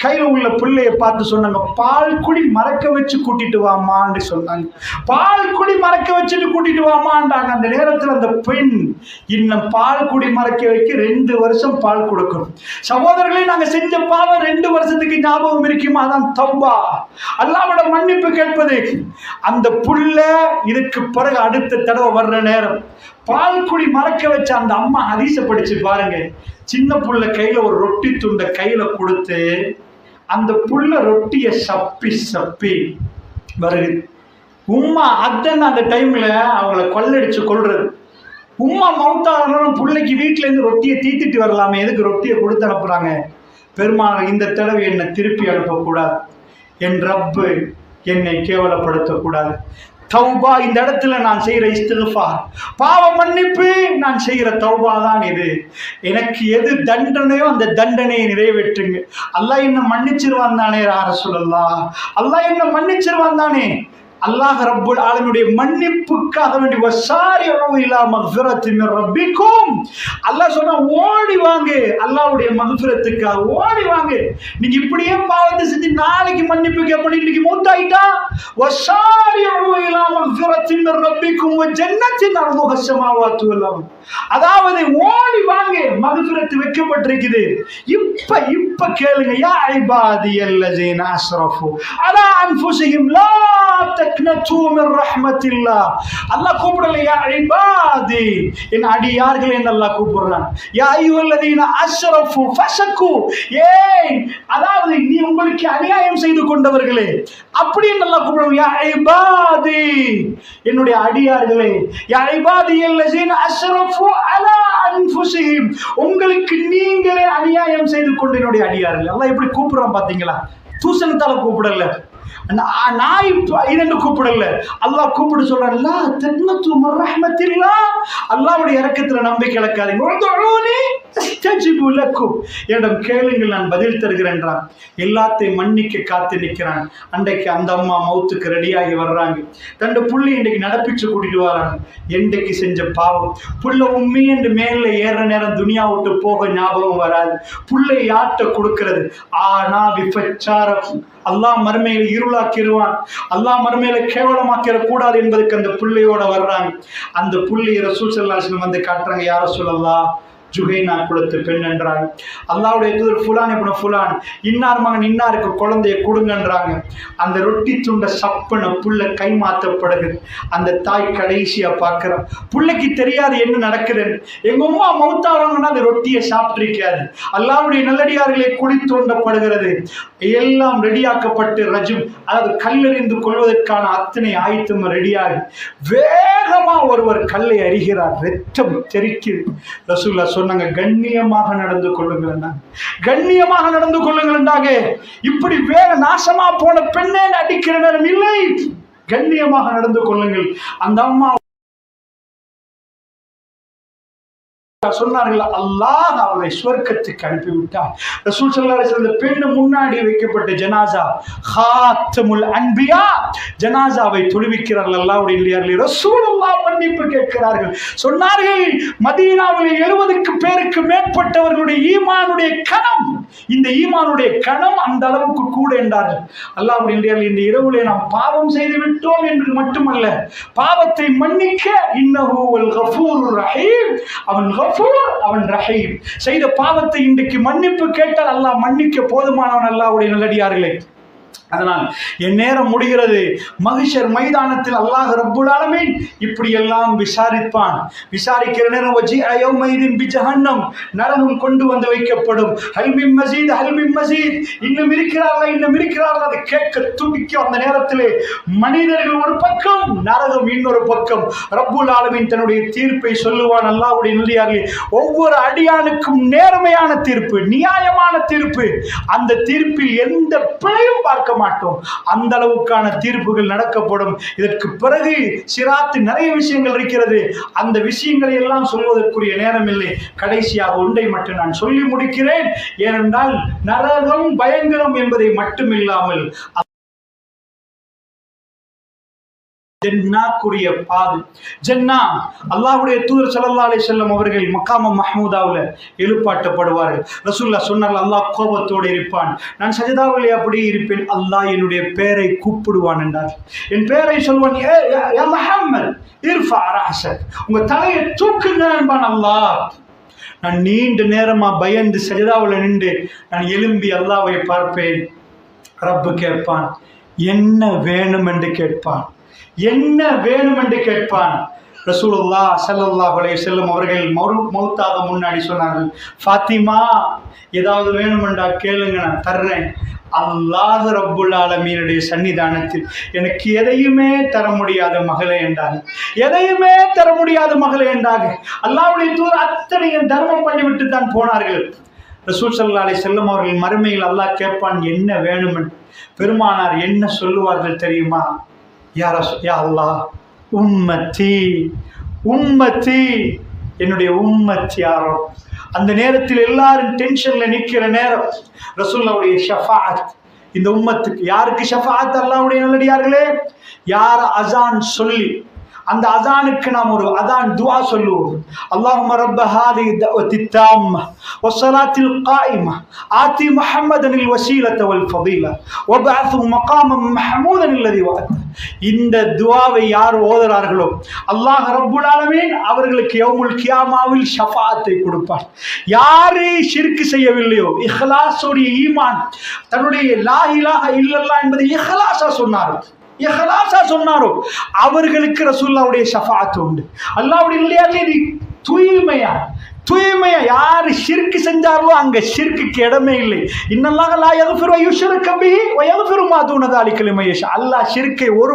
கையில் உள்ள பிள்ளையை பார்த்து சொன்னாங்க, பால் குடி மறக்க வச்சு கூட்டிட்டு வாமான்னு சொன்னாங்க. பால் குடி மறக்க வச்சுட்டு கூட்டிட்டு வாமான்றாங்க. அந்த நேரத்தில் அந்த பெண் இன்னும் பால் குடி மறக்க வைக்க 2 வருஷம் பால் கொடுக்கணும். சகோதரர்களே, நாங்க செஞ்ச பாவம் 2 வருஷத்துக்கு ஞாபகம் இருக்குமா? அதான் தௌபா, அல்லாஹ்வோட மன்னிப்பு கேட்பது. அந்த புள்ள இதுக்கு பிறகு அடுத்த தடவை வர்ற நேரம் பால் குடி மறக்க வச்ச அந்த அம்மா ஹதீஸ படிச்சு பாருங்க. சின்ன புள்ள கையில ஒரு ரொட்டி துண்டை கையில கொடுத்து அந்த புள்ள ரொட்டியை சப்பி சப்பி வருது. உம்மா அத்தன் அந்த டைம்ல அவங்கள கொள்ளடிச்சு கொள்றது. உம்மா மௌத்தானாலும் பிள்ளைக்கு வீட்டுல இருந்து ரொட்டியை தீத்திட்டு வரலாமே, எதுக்கு ரொட்டியை கொடுத்து அனுப்புறாங்க? பெருமானார், இந்த தடவை என்னை திருப்பி அனுப்பக்கூடாது, என் ரப்பு என்னை கேவலப்படுத்தக்கூடாது. தௌபா, இந்த இடத்துல நான் செய்யற இஸ்திக்ஃபார், பாவ மன்னிப்பு, நான் செய்யற தௌபா தான் இது. எனக்கு எது தண்டனையோ அந்த தண்டனையை நிறைவேற்றுங்க. அல்லாஹ் என்ன மன்னிச்சிருவான் தானே யா ரசூலல்லாஹ், அல்லாஹ் என்ன மன்னிச்சிருவான் தானே. அல்லாஹ் ரப்புல் ஆலமீனுடைய மன்னிப்புக்காக வேண்டி வஸாரிஉ இலா மக்ஃபிரத்தின் மின் ரப்பிக்கும், அல்லாஹ் சொன்னா ஓடி வாங்க, அல்லாஹ்வுடைய மக்ஃபிரத்துக்காக ஓடி வாங்க. நீங்க இப்படியே பாவத்தை செஞ்சு நாளைக்கு மன்னிப்பு கேட்பீங்க, இன்னைக்கு மூத்தாயிட்டா வஸாரிஉ இலா மக்ஃபிரத்தின் மின் ரப்பிக்கும் வ ஜன்னத்தின் அர்துஹா ஸமாவாத்து வல் அர்த், அதாவது ஓடி வாங்க, மக்ஃபிரத் வைக்கப்பட்டிருக்குது. இப்ப கேளுங்க, யா இபாதியல்லஸீன அஸ்ரஃபு அலா அன்ஃபுஸிஹிம் லா தக்னது மின் ரஹ்மத்தில்லாஹ். அல்லாஹ் கூப்பிடல யா இபாதி, என் அடியார்களே என்று அல்லாஹ் கூப்பிடுறான். யா அய்யுஹல்லதீன அஸ்ரஃபு ஃபஸகு, ஏய் அதாவது நீ உங்களுக்கு அநியாயம் செய்து கொண்டவர்களே அப்படி என்று அல்லாஹ் கூப்பிடுறான். யா இபாதி, என்னுடைய அடியார்களே, யா இபாதியல்லஸீன அஸ்ரஃபு அலா அன்ஃபுஸிஹிம், உங்களுக்கு நீங்களே அநியாயம் செய்து கொண்ட என்னுடைய அடியார்கள். அல்லாஹ் எப்படி கூப்பிடுறான் பாத்தீங்களா? தூசணத்தால கூப்பிடல, நாய் இதென்று கூப்பிடல, அல்லாஹ் கூப்பிட்டு சொல்றான், லா தக்னது மின் ரஹ்மத்தில்லாஹ், அல்லாஹ்வுடைய இரக்கத்துல நம்பிக்கை இழக்காதீங்க. உதுஊனி அஸ்தஜிபு லக்கும், என்னிடம் கேளுங்கள் நான் பதில் தருகிறேன். எல்லாத்தையும் மன்னிக்க காத்து நிற்கிறான். அன்றைக்கு அந்த அம்மா மௌத்துக்கு ரெடியாகி வர்றாங்க. தன் புள்ளி இன்றைக்கு நடப்பிச்சு கூட்டிட்டு வராங்க. என்றைக்கு செஞ்ச பாவம், புள்ள உண்மை என்று மேல ஏற நேரம் துனியா விட்டு போக ஞாபகம் வராது. புள்ளை யாட்ட கொடுக்கிறது. ஆனா விபச்சாரம் அல்லாஹ் மறுமையில இருளாக்கிடுவான், அல்லாஹ் மறுமையில கேவலமாக்கிட கூடாது என்பதற்கு அந்த புள்ளையோட வர்றாங்க. அந்த புள்ளையை ரசூல் ஸல்லல்லாஹு அலைஹி வஸல்லம் வந்து காட்டுறாங்க. யா ரசூலல்லாஹ், ஜுஹைனா குலத்து பெண் என்றாங்க. அல்லாஹ்வுடைய தூதர் ஃபுலான் இப்னு ஃபுலான், இன்னார் மகன் இன்னாருக்கு குழந்தைய கொடுங்கன்றாங்க. அந்த ரொட்டி துண்ட சப்பன புள்ள கை மாற்றப்படுது. அந்த தாய் கடைசியா பார்க்கிறான். புள்ளைக்கு தெரியாது என்ன நடக்குது. எங்க அம்மா மௌத்தாவாங்கன்னா அந்த ரொட்டியை சாப்பிட்டிருக்காது. அல்லாஹ்வுடைய நல்லடியார்களை குழி தோண்டப்படுகிறது. எல்லாம் ரெடியாக்கப்பட்டு ரஜும், அதாவது கல்லெறிந்து கொள்வதற்கான அத்தனை ஆயத்தம் ரெடியாகி வேகமா ஒருவர் கல்லை அறிகிறார். ரத்தம் தெரிக்குது. ரசூலுல்லாஹ் சொன்னாங்க, கண்ணியமாக நடந்து கொள்ளுங்கள், கண்ணியமாக நடந்து கொள்ளுங்கள். இப்படி வேற நாசமா போன பெண்ணே அடிக்கிற நேரம் இல்லை, கண்ணியமாக நடந்து கொள்ளுங்கள். அந்த அம்மா சொன்னார்கள், அல்லாஹ் அவரை சுவர்க்கத்துக்கு அனுப்பிவிட்டார். ரசூல் ஸல்லல்லாஹு அலைஹி வஸல்லம் பெண்ணு முன்னாடி வைக்கப்பட்ட ஜனாசா, ஹாத்தமுல் அன்பியா, ஜனாசாவை தொழுவிக்கிறார்கள். அல்லாஹ்வுடைய இல்லையார்களே, ரசூலுல்லாஹ் மன்னிப்பு கேட்கிறார்கள். சொன்னார்கள், மதீனாவில் 70 பேருக்கு மேற்பட்டவர்களுடைய ஈமானுடைய கணம், இந்த ஈமானுடைய கணம் அந்த அளவுக்கு கூட என்றார்கள். அல்லாஹ்வுடைய இல்லையார்களே, இந்த இரவுலே நாம் பாவம் செய்து விட்டோம் என்று மட்டுமல்ல, பாவத்தை மன்னிக்க இன்னஹு வல் கஃபூருர் ரஹீம், அவன் ரஹீம். செய்த பாவத்தை இன்றைக்கு மன்னிப்பு கேட்டால் அல்லாஹ் மன்னிக்க போதுமானவன். அல்லாஹ்வுடைய நல்லடியார்களே, அதனால் என் நேரம் முடிகிறது. மஹ்ஷர் மைதானத்தில் அல்லாஹ் ரப்புல் ஆலமீன் இப்படி எல்லாம் விசாரிப்பான். விசாரிக்கிற நேரம் வஜிஅ யௌமைதின் பிஜஹன்னம், நரகம் கொண்டு வந்து வைக்கப்படும். ஹல் மின் மஸீத், ஹல் மின் மஸீத், இன்னும் இருக்கிறார்களா, இன்னும் இருக்கிறார்களா, அதை கேட்க துடிக்கும். அந்த நேரத்திலே மனிதர்கள் ஒரு பக்கம், நரகம் இன்னொரு பக்கம். ரப்புல் ஆலமீன் தன்னுடைய தீர்ப்பை சொல்லுவான். அல்லாஹ்வுடைய நல்லடியார்களே, ஒவ்வொரு அடியானுக்கும் நேர்மையான தீர்ப்பு, நியாயமான தீர்ப்பு. அந்த தீர்ப்பில் எந்த பிழையும் பார்க்க மாட்டோம். அந்த அளவுக்கான தீர்ப்புகள் நடக்கப்படும். இதற்கு பிறகு சிராத்து நிறைய விஷயங்கள் இருக்கிறது. அந்த விஷயங்களை எல்லாம் சொல்வதற்குரிய நேரம் இல்லை. கடைசியாக ஒன்றை மட்டும் நான் சொல்லி முடிக்கிறேன். ஏனென்றால் நரகம் பயங்கரம் என்பதை மட்டுமில்லாமல் ஜன்னாக்குரிய பாது. ஜன்னா, அல்லாஹ்வுடைய தூதர் ஸல்லல்லாஹு அலைஹி வஸல்லம் அவர்கள் மக்காம மஹ்மூதாவுல எழுப்பாட்டப்படுவார்கள். ரசூலுல்லாஹ் சொன்னார்கள், அல்லாஹ் கோபத்தோடு இருப்பான், நான் சஜதாவிலே அப்படியே இருப்பேன், அல்லாஹ் என்னுடைய பெயரை கூப்பிடுவான் என்றார். என் பெயரை சொல்வான், யா முஹம்மத் இர்ஃபா ரஅஸக், உங்க தலையை தூக்குங்க என்பான் அல்லாஹ். நான் நீண்ட நேரமா பயந்து சஜதாவுல நின்று நான் எழும்பி அல்லாஹ்வை பார்ப்பேன். ரப்பு கேட்பான், என்ன வேணும் என்று கேட்பான், என்ன வேணும் என்று கேட்பான். ரசூலுல்லாஹ் ஸல்லல்லாஹு அலைஹி வஸல்லம் அவர்கள் மௌத்தாக முன்னாடி சொன்னார்கள், ஃபாத்திமா ஏதாவது வேணுமெண்டா கேளுங்க, நான் தர்றேன். அல்லாஹ் ரப்புல் ஆலமீனுடைய சன்னிதானத்தில் எனக்கு எதையுமே தர முடியாத மகளே என்றாங்க, எதையுமே தர முடியாத மகளே என்றாங்க. அல்லாஹ்வுடைய தூதர் அத்தனையும் தர்மம் பண்ணிவிட்டு தான் போனார்கள். ரசூல் ஸல்லல்லாஹு அலைஹி வஸல்லம் அவர்கள் மறுமையில் அல்லாஹ் கேட்பான், என்ன வேணும். பெருமானார் என்ன சொல்லுவார்கள் தெரியுமா? யா அல்லாஹ், உம்மத்தி உம்மத்தி, என்னுடைய உம்மத் யாரோ. அந்த நேரத்தில் எல்லாரும் டென்ஷன்ல நிற்கிற நேரம் ரசூலுல்லாஹ்வுடைய ஷஃபாஅத் இந்த உம்மத்துக்கு. யாருக்கு ஷஃபாஅத்? அல்லாஹ்வுடைய நல்லடியார்களே, யார் அஸான் சொல்லி அந்த அஸானுக்கு நாம் ஒரு அஸான் துஆ சொல்லுவோம். அல்லாஹும்ம ரப்ப ஹாதிஹி தஅவத்தி தாம்ம வஸ்ஸலாத்தில் காயிம ஆதி முஹம்மதனில் வஸீலத வல் ஃபதீலா வபஅத்ஹு மகாமம் மஹ்மூதன் அல்லதி வஅத. இந்த துஆவை யார் ஓதுறார்களோ அல்லாஹ் ரப்புல் ஆலமீன் அவர்களுக்கு யௌமுல் கியாமாவில் ஷஃபாஅத்தை கொடுப்பார். யாரு ஷிர்க் செய்யவில்லையோ, இஹ்லாஸோட ஈமான், தன்னுடைய லா இலாஹ இல்லல்லாஹ் என்பதை இஹ்லாஸா சொன்னாரோ அவர்களுக்கு ரசூலுல்லாஹ்வுடைய ஷஃபாஅத் உண்டு. அல்லாஹ்வுடைய இல்லையாலே தூய்மையா யாரு ஷிர்க் செஞ்சார்களோ அங்க ஷிர்க்குக்கு இடமே இல்லை. இன்னல்லாஹ லா யக்ஃபிரு அன் யுஷ்ரக பிஹி வ யக்ஃபிரு மா தூன ذلك லிமன் யஷா. அல்லாஹ் ஷிர்க்கை ஒரு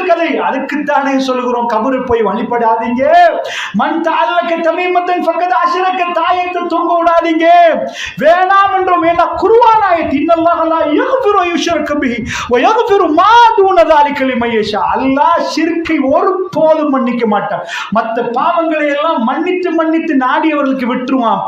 கதை. அதுக்குத்தானே சொல்கிறோம், கபரு போய் வழிபடாதீங்க. மன் தஅல்லக தமீமத்தன் ஃபக்கத் அஷ்ரக, தாயத்தை தொங்க விடாதீங்க, வேணாம் என்றோம். ஏன்னா குர்ஆன் ஆயத், இன்னல்லாஹ லா யக்ஃபிரு அன் யுஷ்ரக பிஹி வ யக்ஃபிரு மா தூன ذلك லிமன் யஷா. அல்லாஹ் ஷிர்க்கை ஒருபோதும் மன்னிக்க மாட்டான். மற்ற பாவங்களை எல்லாம் மன்னித்து நாடியவர்களுக்கு விட்டுருவான்.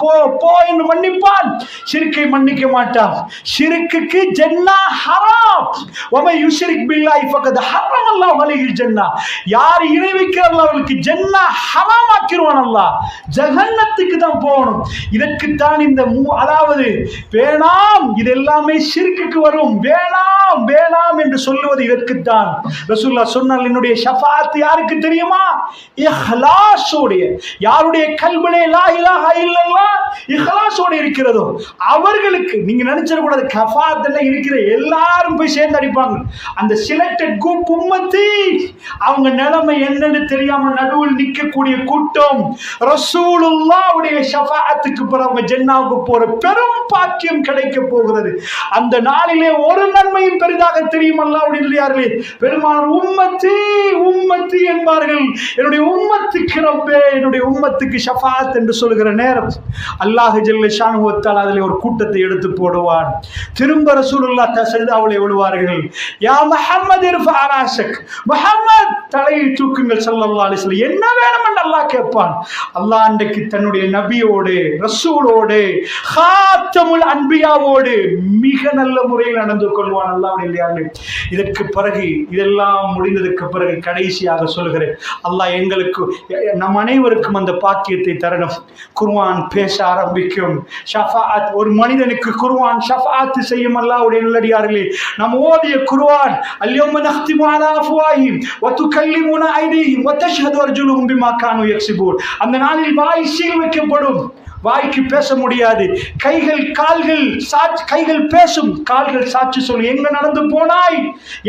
போ என்று மன்னிப்பான், ஷிர்க்கை மன்னிக்க மாட்டான். ஷிர்க்குக்கு ஜன்னா ஹராம். வ மன் யுஷ்ரிக் பில்லாஹி ஃபக்கத் ஹர்ரம அல்லாஹு அலைஹில் ஜன்னா. யார் இணை வைக்கிறார்களோ அவர்களுக்கு ஜன்னா ஹராம் ஆக்கிடுவான். அல்லாஹ் ஜஹன்னத்துக்கு தான் போகணும். இதற்குத்தான் இந்த அதாவது வேணாம், இது எல்லாமே ஷிர்க்குக்கு வரும், வேணாம் என்று சொல்லுவது இதற்குத்தான். ரசூலுல்லாஹ் சொன்னார், என்னுடைய ஷஃபாஅத் யாருக்கு தெரியுமா? இஹ்லாஸோட, யாருடைய கல்விலே லா இலாஹ இல்லல்லாஹ் இஹ்லாஸோட இருக்கிறதோ அவர்களுக்கு. நீங்க நினைச்சிட கூடாது ஷஃபாஅத் எல்லாம் இருக்கிற எல்லாரும் போய் சேர்ந்து அடிப்பாங்க. அந்த செலக்டட் குரூப் உம்மத்தி, அவங்க நிலைமை என்னன்னு தெரியாம நடுவில் நிற்கக்கூடிய கூட்டம். ரசூலுல்லாஹ்வுடைய ஷஃபாஅத்துக்கு பிறகு ஜன்னாவுக்கு போற பெரும் பாக்கியம் கிடைக்க போகிறது. அந்த நாளிலே ஒரு நன்மையும் பெரிதாக தெரியும். அல்லாஹ்வுடைய இல்லையார்களே, பெருமானார் உம்மத்தி என்பார்கள். என்னுடைய உம்மத்துக்கு ரப்பே, என்னுடைய உம்மத்துக்கு ஷஃபாஅத் என்று சொல்கிற நேரம் அல்லாஹ் ஜல்ல ஷானஹு வ தஆலா அதிலே ஒரு கூட்டத்தை எடுத்து போடுவான். திரும்ப ரசூலுல்லாஹ் சஜ்தாவுலே விழுவார்கள். யா முஹம்மது இர்ஃபா ராஸக், முஹம்மத் தலையை தூக்குங்கள் ஸல்லல்லாஹு அலைஹி வஸல்லம். என்ன வேணும் என்று அல்லாஹ் கேட்பான். அல்லாஹ் அன்றைக்கு தன்னுடைய நபியோடு, ரசூலோடு, ஹாத்தமுல் அன்பியாவோடு மிக நல்ல முறையில் நடந்து கொள்வான். அல்லாஹ்வுடைய இல்லையார்களே, இதற்கு பிறகு இதெல்லாம் முடிந்ததுக்கு பிறகு கடைசியாக சொல்கிறேன், அல்லாஹ் எங்களுக்கு நம் அனைவருக்கும் அந்த பாக்கியத்தை தரணும். குர்ஆன் பேச ஆரம்பிக்கும். ஷஃபாஅத், ஒரு மனிதனுக்கு குர்ஆன் ஷஃபாஅத் செய்யும். அல்லாஹ்வுடைய நல்லடியார்களே, நாம் ஓதிய குர்ஆன் அல்யௌம நக்திமு அலா அஃப்வாஹிம் வ துகல்லிமுனா ஐதீஹிம் வ தஷ்ஹது அர்ஜுலுஹும் பிமா கானூ யக்ஸிபூன். அந்த நாளில் வாய் சீல் வைக்கப்படும். வாய்க்கு பேச முடியாது. கைகள் கால்கள் கைகள் பேசும், கால்கள் சாட்சி சொல்லும். எங்க நடந்து போனாய்,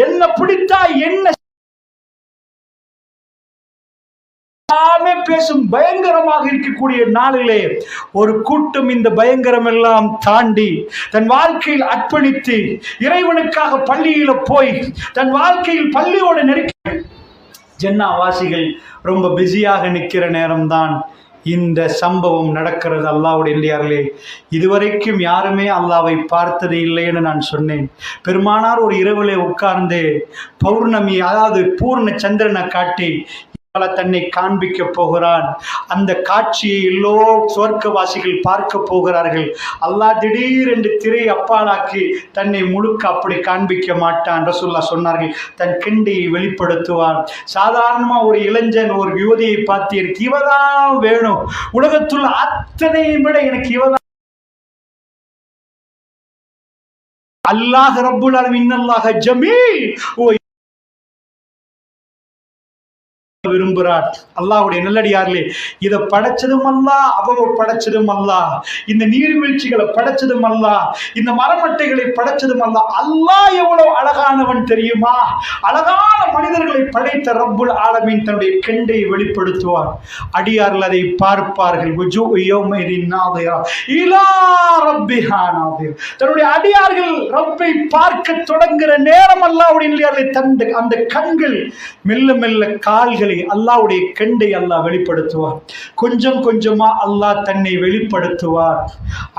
என்ன பிடித்தாய், என்ன பேசும். பயங்கரமாக இருக்கக்கூடிய நாளிலே ஒரு கூட்டம் இந்த பயங்கரம் எல்லாம் தாண்டி தன் வாழ்க்கையில் அர்ப்பணித்து இறைவனுக்காக பள்ளியில போய் தன் வாழ்க்கையில் பள்ளியோட நெருக்கி ஜன்னா வாசிகள் ரொம்ப பிஸியாக நிற்கிற நேரம்தான் இந்த சம்பவம் நடக்கிறது. அல்லாஹ்வுடைய இல்லையார்களே, இதுவரைக்கும் யாருமே அல்லாஹ்வை பார்த்தது இல்லைன்னு நான் சொன்னேன். பெருமானார் ஒரு இரவிலே உட்கார்ந்து பௌர்ணமி, அதாவது பூர்ண சந்திரனை காட்டி தன்னை காண்பிக்க போகிறான். அந்த காட்சியை எல்லோ சுவர்க்கவாசிகள் பார்க்க போகிறார்கள். அல்லாஹ் திடீரென்று திரை அப்பாலாக்கி தன்னை முழுக்க அப்படி காண்பிக்க மாட்டான். ரசூலுல்லாஹ் சொன்னார்கள், தன் கிண்டையை வெளிப்படுத்துவான். சாதாரணமா ஒரு இளைஞன் ஒரு யுவதியை பார்த்து எனக்கு இவதான் வேணும், உலகத்துள்ள அத்தனையும் விட எனக்கு இவதான். அல்லாஹ் ரப்புல் ஆலமீன் இன்னல்லாஹ ஜமீல், விரும்புகிறார். அல்லாஹ்வுடைய நல்லடியார்களே, இதை படைச்சதும் அல்லாஹ், அவ படைச்சதும் அல்லாஹ், இந்த நீர்வீழ்ச்சிகளை படைச்சதும் அல்லாஹ், இந்த மரமட்டைகளை படைச்சதும் அல்லாஹ். அல்லாஹ் எவ்வளவு அழகானவன் தெரியுமா? அழகான மனிதர்களை படைத்த ரப்புல் ஆலமீன் தன்னுடைய கெண்டை வெளிப்படுத்துவார். அடியார்கள் அதை பார்ப்பார்கள். தன்னுடைய அடியார்கள் ரப்பை பார்க்க தொடங்குகிற நேரம் அல்லாஹ்வுடைய அந்த கண்கள் மெல்ல மெல்ல கால்களை அல்லாஹ்வுடைய கெண்டை அல்லாஹ் வெளிப்படுத்துவார். கொஞ்சம் கொஞ்சமா அல்லாஹ் தன்னை வெளிப்படுத்துவார்.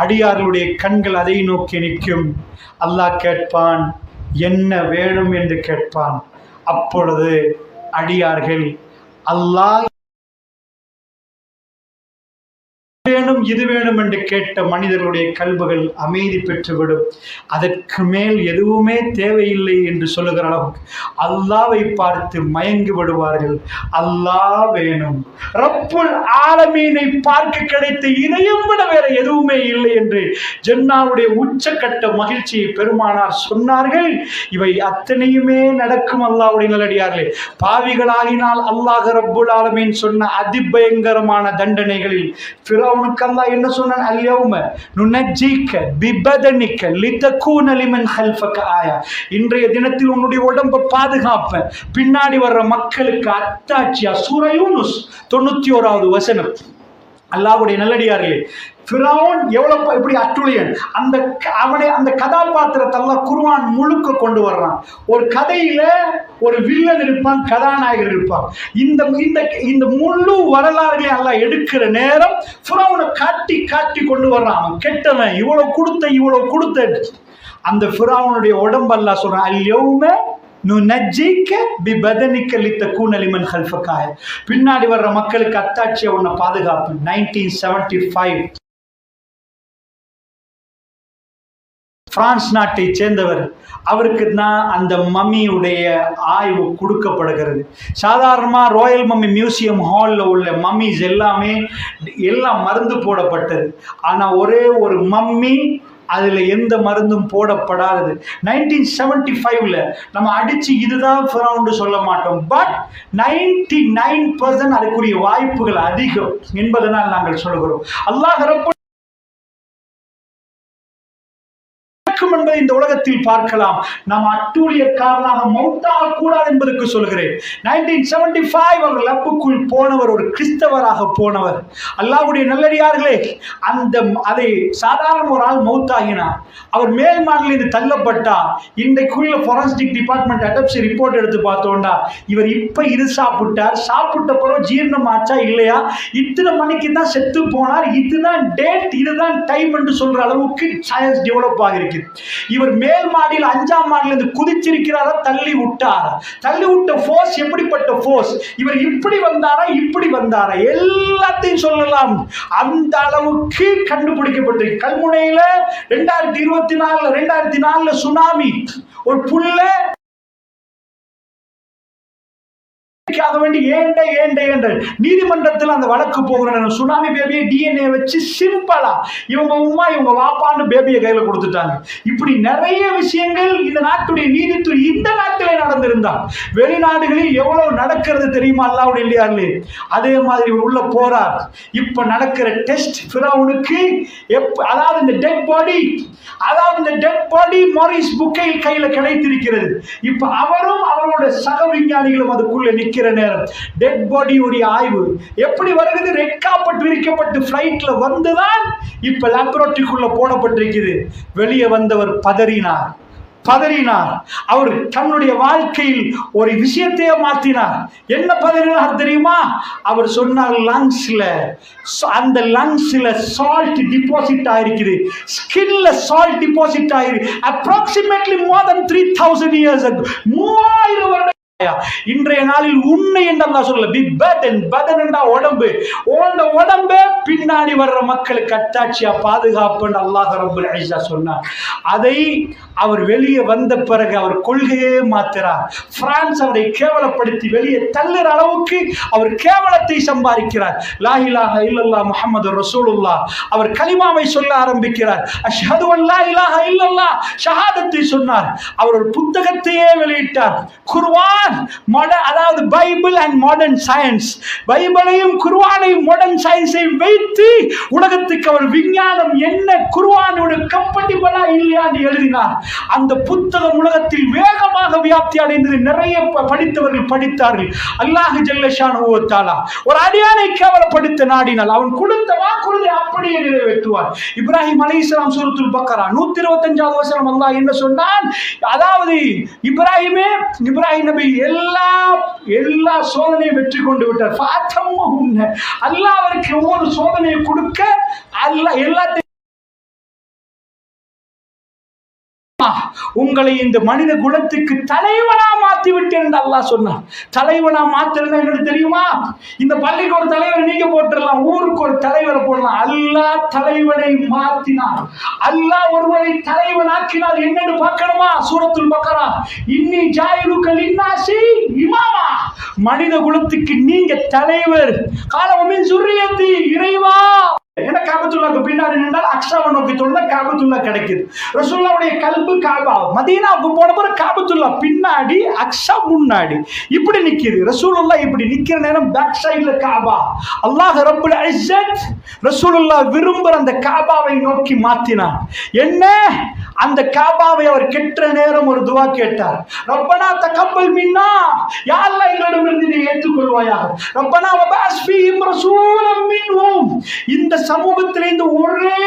அடியார்களுடைய கண்கள் அதை நோக்கி நிற்கும். அல்லாஹ் கேட்பான், என்ன வேணும் என்று கேட்பான். அப்பொழுது அடியார்கள் அல்லாஹ் வேணும் இது வேணும் என்று கேட்ட மனிதர்களுடைய கல்புகள் அமைதி பெற்றுவிடும். அதற்கு மேல் எதுவுமே தேவையில்லை என்று சொல்லுகிற அளவுக்கு அல்லாஹ்வை பார்த்து மயங்கி விடுவார்கள். அல்லாஹ் வேணும், ரப்புல் ஆலமீனை பார்க்க கிடைத்த இதையும் விட வேற எதுவுமே இல்லை என்று ஜன்னாவுடைய உச்சக்கட்ட மகிழ்ச்சியை பெருமானார் சொன்னார்கள். இவை அத்தனையுமே நடக்கும். அல்லாஹ்வுடைய நல்லடியார்களே, பாவிகளாகினால் அல்லாஹ் ரப்புல் ஆலமீன் சொன்ன அதிபயங்கரமான தண்டனைகளில் ஃபிரௌனுக்கு அல்லாஹ் என்ன சொன்னான்? அல்யௌம நுனஜ்ஜீக பிபதனிக லிதகூன லிமன் ஹல்ஃபக ஆயா. இன்றைய தினத்தில் உன்னுடைய உடம்பை பாதுகாப்பேன், பின்னாடி வர்ற மக்களுக்கு அத்தாட்சியா. சூரா யூனுஸ் 91வது வசனம். அல்லாஹ்வுடைய நல்லடியார்களே, ஃபிரௌன் எவ்வளவு இப்படி அட்டுழியன், அந்த கதாபாத்திரத்தை எல்லாம் குர்ஆன் முழுக்க கொண்டு வர்றான். ஒரு கதையில ஒரு வில்லன் இருப்பான், கதாநாயகர் இருப்பான். இந்த முழு வரலாறுகளை எல்லாம் எடுக்கிற நேரம் ஃபிரௌனை காட்டி காட்டி கொண்டு வர்றான். அவன் கெட்டவன், இவ்வளவு கொடுத்த அந்த ஃபிரௌனுடைய உடம்பு அல்லாஹ் சொல்றான், அல்யௌம நுனஜ்ஜீக பிபதனிக லிதகூன லிமன் ஹல்ஃபக ஆயா. பின்னாடி வர்ற மக்களுக்கு அத்தாட்சியை உன்னை பாதுகாப்பு. 1975 பிரான்ஸ் நாட்டை சேர்ந்தவர். அவருக்கு தான் அந்த மம்மியுடைய ஆய்வு கொடுக்கப்படுகிறது. சாதாரணமாக ராயல் மம்மி மியூசியம் ஹாலில் உள்ள மம்மிஸ் எல்லாம் மருந்து போடப்பட்டது. ஆனால் ஒரே ஒரு மம்மி அதில் எந்த மருந்தும் போடப்படாதது. 1975 நம்ம அடிச்சு இதுதான் ஃபிரௌன் சொல்ல மாட்டோம். பட் 99% அதுக்குரிய வாய்ப்புகள் அதிகம் என்பதனால் நாங்கள் சொல்கிறோம். அல்லாஹ் ரப்பல் நடக்கும் என்பதை இந்த உலகத்தில் பார்க்கலாம். நாம் அட்டூழியக்காரனாக மௌத்தாக கூடாது என்பதற்கு சொல்கிறேன். 1975 அவர் லப்புக்குள் போனவர் ஒரு கிறிஸ்தவராக போனவர். அல்லாஹ்வுடைய நல்லடியார்களே, அதை சாதாரண ஒரு ஆள் மௌத்தாகினார். அவர் மேல் மாடிலிருந்து தள்ளப்பட்டா. இன்றைக்குள்ள ஃபோரன்சிக் டிபார்ட்மெண்ட் அடாப்சி ரிப்போர்ட் எடுத்து பார்த்தோம்டா, இவர் இப்ப இது சாப்பிட்ட பிறகு ஜீரணம் ஆச்சா இல்லையா, இத்தனை மணிக்கு தான் செத்து போனார், இதுதான் டேட், இதுதான் டைம் என்று சொல்ற அளவுக்கு சயின்ஸ் டெவலப் ஆகிருக்கு. இவர் மேல் மாடியில் 5ஆம் மாடியில இருந்து குதிச்சிருக்கிறாரா, தள்ளி விட்ட ஃபோர்ஸ் எப்படிப்பட்ட ஃபோர்ஸ், இவர் இப்படி வந்தாரா எல்லாத்தையும் சொல்லலாம். அந்த அளவுக்கு கண்டுபிடிக்கப்பட்டிருக்கு. கல்முனையில 2024 சுனாமி, ஒரு புள்ள நீதிமன்றத்தில் அந்த வழக்கு போகிற சுனாமி பேபியை DNA வச்சு சிம்பிளா இவங்க உமா இவங்க வாப்பான்னு பேபியை கையில கொடுத்துட்டாங்க. இப்படி நிறைய விஷயங்கள் இந்த நாட்டுடைய நீதித்துறை இந்த நாட்டிலே நடந்திருந்தால் வெளிநாடுகளில் எவ்வளவு நடக்கிறது தெரியுமா அல்லாஹ்வுடைய இல்லையார்களே. அதே மாதிரி உள்ள போறார். இப்ப நடக்கிற டெஸ்ட் ஃபிரௌனுக்கு அதாவது இந்த டெட் பாடி மாரிஸ் புக்கையில் கையில கிடைத்திருக்கிறது. இப்ப அவரும் அவரோட சக விஞ்ஞானிகளும் அதுக்குள்ள நிக்கிற நேரம் டெட் பாடியுடைய ஆய்வு எப்படி வருகிறது, ரெட் கார்பெட் விரிக்கப்பட்டு ஃப்ளைட்ல வந்துதான் இப்ப லேபரட்டரிக்குள்ள போடப்பட்டிருக்கிறது. வெளியே வந்தவர் பதறினார். அவர் தன்னுடைய வாழ்க்கையில் ஒரு விஷயத்தையே மாற்றினார். என்ன பதறினார் தெரியுமா? அவர் சொன்னார், அந்த லங்ஸ்ல சால்ட் டிபாசிட் ஆயிருக்குது, ஸ்கின்ல சால்ட் டிபாசிட் ஆயிருக்கு. அப்ராக்சிமேட்லி மோர் தென் 3000 years ago, 3000 வருடம். இன்றைய நாளில் உன்னை என்று சொல்ல பதன் என்றா உடம்பு, உடம்பே பின்னாடி வர்ற மக்களுக்கு அத்தாட்சியா பாதுகாப்பு அல்லாஹ் ரப்பல் இஸ்ஸா சொன்னார். அதை அவர் வெளியே வந்த பிறகு அவர் கொள்கையே மாத்திரார். பிரான்ஸ் அவரை கேவலப்படுத்தி வெளியே தள்ளுற அளவுக்கு அவர் கேவலத்தை சம்பாதிக்கிறார். லா இலாஹ இல்லல்லாஹ் முஹம்மது ரசூலுல்லாஹ், அவர் கலிமாவை சொல்ல ஆரம்பிக்கிறார். அஷ்ஹது அன் லா இலாஹ இல்லல்லாஹ், ஷஹாதத்தை சொன்னார். அவர் ஒரு புத்தகத்தையே வெளியிட்டார், குர்ஆன், அதாவது பைபிள் அண்ட் மாடர்ன் சயின்ஸ். பைபிளையும் குர்ஆனையும் மாடர்ன் சயின்ஸையும் வைத்து உலகத்துக்கு அவர் விஞ்ஞானம் என்ன குர்ஆனோட கம்பatible இல்லையா என்று எழுதினார். அந்த புத்தகம் உலகத்தில் வேகமாக வியாப்தி அடைந்தது. நிறைய படித்தவர்கள் படித்தார்கள். அல்லாஹ் ஜல்ல ஷானஹு வ தஆலா ஒரு அடியானை கேவலப்படுத்த நாடினால் அவன் கொடுத்த வாக்குறுதி அப்படியே நிறைவேற்றுவார். இப்ராஹிம் அலைஹிஸ்ஸலாம் சூரத்துல் பக்கரா 125வது வசனம் அல்லாஹ் என்ன சொன்னான்? அதாவது இப்ராஹிம் நபி எல்லா சோதனையும் வெற்றி கொண்டு விட்டார். அல்லாஹ் அவருக்கு ஒவ்வொரு சோதனையை கொடுக்க அல்லாஹ் எல்லாத்தையும் உங்களை இந்த மனித குலத்துக்கு தலைவனா மாத்தி விட்டேன் என்று அல்லாஹ் சொன்னார். தலைவனா மாத்திருந்தா என்ன தெரியுமா? இந்த பள்ளிக்கு ஒரு தலைவர் நீங்க போட்டுடலாம், ஊருக்கு ஒரு தலைவரை போடலாம். அல்லாஹ் தலைவனை மாத்தினார். அல்லாஹ் ஒருவரை தலைவனாக்கினார். என்னன்னு பார்க்கணுமா? சூரத்துல் பக்கரா, இன்னி ஜாயிலுக லின்னாசி இமாமா, மனித குலத்துக்கு நீங்க தலைவர். காலமின் சுர்ரியத்தி, இறைவா. ஏன்னா காபத்துல்லாக்கு பின்னாடி நின்றால் அக்ஸாவை நோக்கி தொழுதா காபத்துல்லா கிடைக்குது. ரசூலுல்லாஹ்வுடைய கல்பு காபா. மதீனாவுக்கு போன பிறகு காபத்துல்லா பின்னாடி, அக்ஸா முன்னாடி இப்படி நிக்குது. ரசூலுல்லாஹ் இப்படி நிக்கிற நேரம் பேக் சைடுல காபா. அல்லாஹ் ரப்புல் இஸ்ஸத் ரசூலுல்லாஹ் விரும்புற அந்த காபாவை நோக்கி மாத்தினான். என்ன? அந்த காபாவை அவர் கெட்ட நேரம் ஒரு துவா கேட்டார். ரப்பனா தகப்பல் மின்னா, யா அல்லாஹ் எங்களிடமிருந்து நீ ஏற்றுக்கொள்வாயாக. ரப்பனா வபஅஸ் ஃபீஹிம் ரசூலம் மின்ஹும், இந்த சமூகத்திலிருந்து ஒரே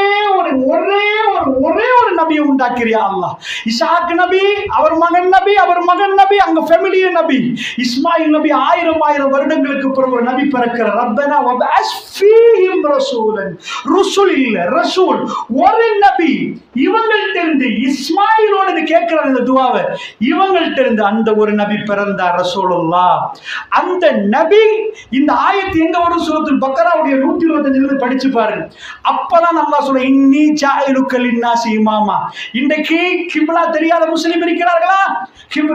ஒரு நபியை உண்டாக்கிறியா அல்லாஹ். இஸ்ஹாக் நபி, அவர் மகன் நபி, அங்க ஃபேமிலி நபி. இஸ்மாயில் நபி 1000 வருடங்களுக்கு பிறகு ஒரு நபி பிறக்கிறார். ரப்பனா வபஅஸ் ஃபீஹிம் ரசூலன், ரசூல் இல்ல ரசூல், ஒரு நபி. இவங்கள்ட்ட இருந்து இஸ்மாயிலோடு கேட்கிற இந்த துவாவை, இவங்கள்ட்ட இருந்து அந்த ஒரு நபி பிறந்தார், ரசூலுல்லாஹ். அந்த நபி இந்த ஆயத்து எங்க வரும்? சூரத்துல் பக்கராவுடைய 125 இருந்து படிச்சு பாருங்க. அப்பதான் அல்லாஹ் சொல்ற, இன்னி ஜாயிலுக லின்னாசி இமாமா. இன்றைக்கு கிப்லா தெரியாத முஸ்லிம் இருக்கிறார்களா?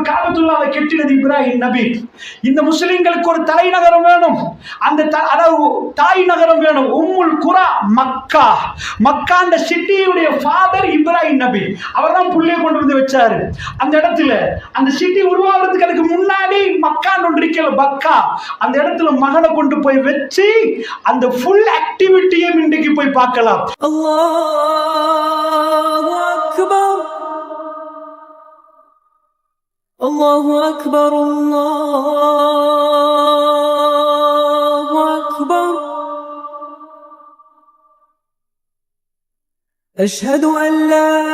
காபத்துல்லாவை கட்டினது இப்ராஹிம் நபி. இந்த முஸ்லிம்களுக்கு ஒரு தலைநகரம் வேணும், அந்த அதாவது தாய் நகரம் வேணும். உம்முல் குரா மக்கா. மக்கா அந்த சிட்டியுடைய ஃபாதர் இப்ராஹிம் நபி. அவர் தான் புள்ளைய கொண்டு வந்து வச்சாரு அந்த இடத்துல. அந்த சிட்டி உருவாகிறதுக்கு அதுக்கு முன்னாடி மக்கான்னு ஒன்று இருக்கல, பக்கா. அந்த இடத்துல மகனை கொண்டு போய் வச்சு அந்த ஃபுல் ஆக்டிவிட்டியும் இன்றைக்கு போய் பார்க்கலாம். அல்லாஹு அக்பர். الله أكبر الله أكبر أشهد أن لا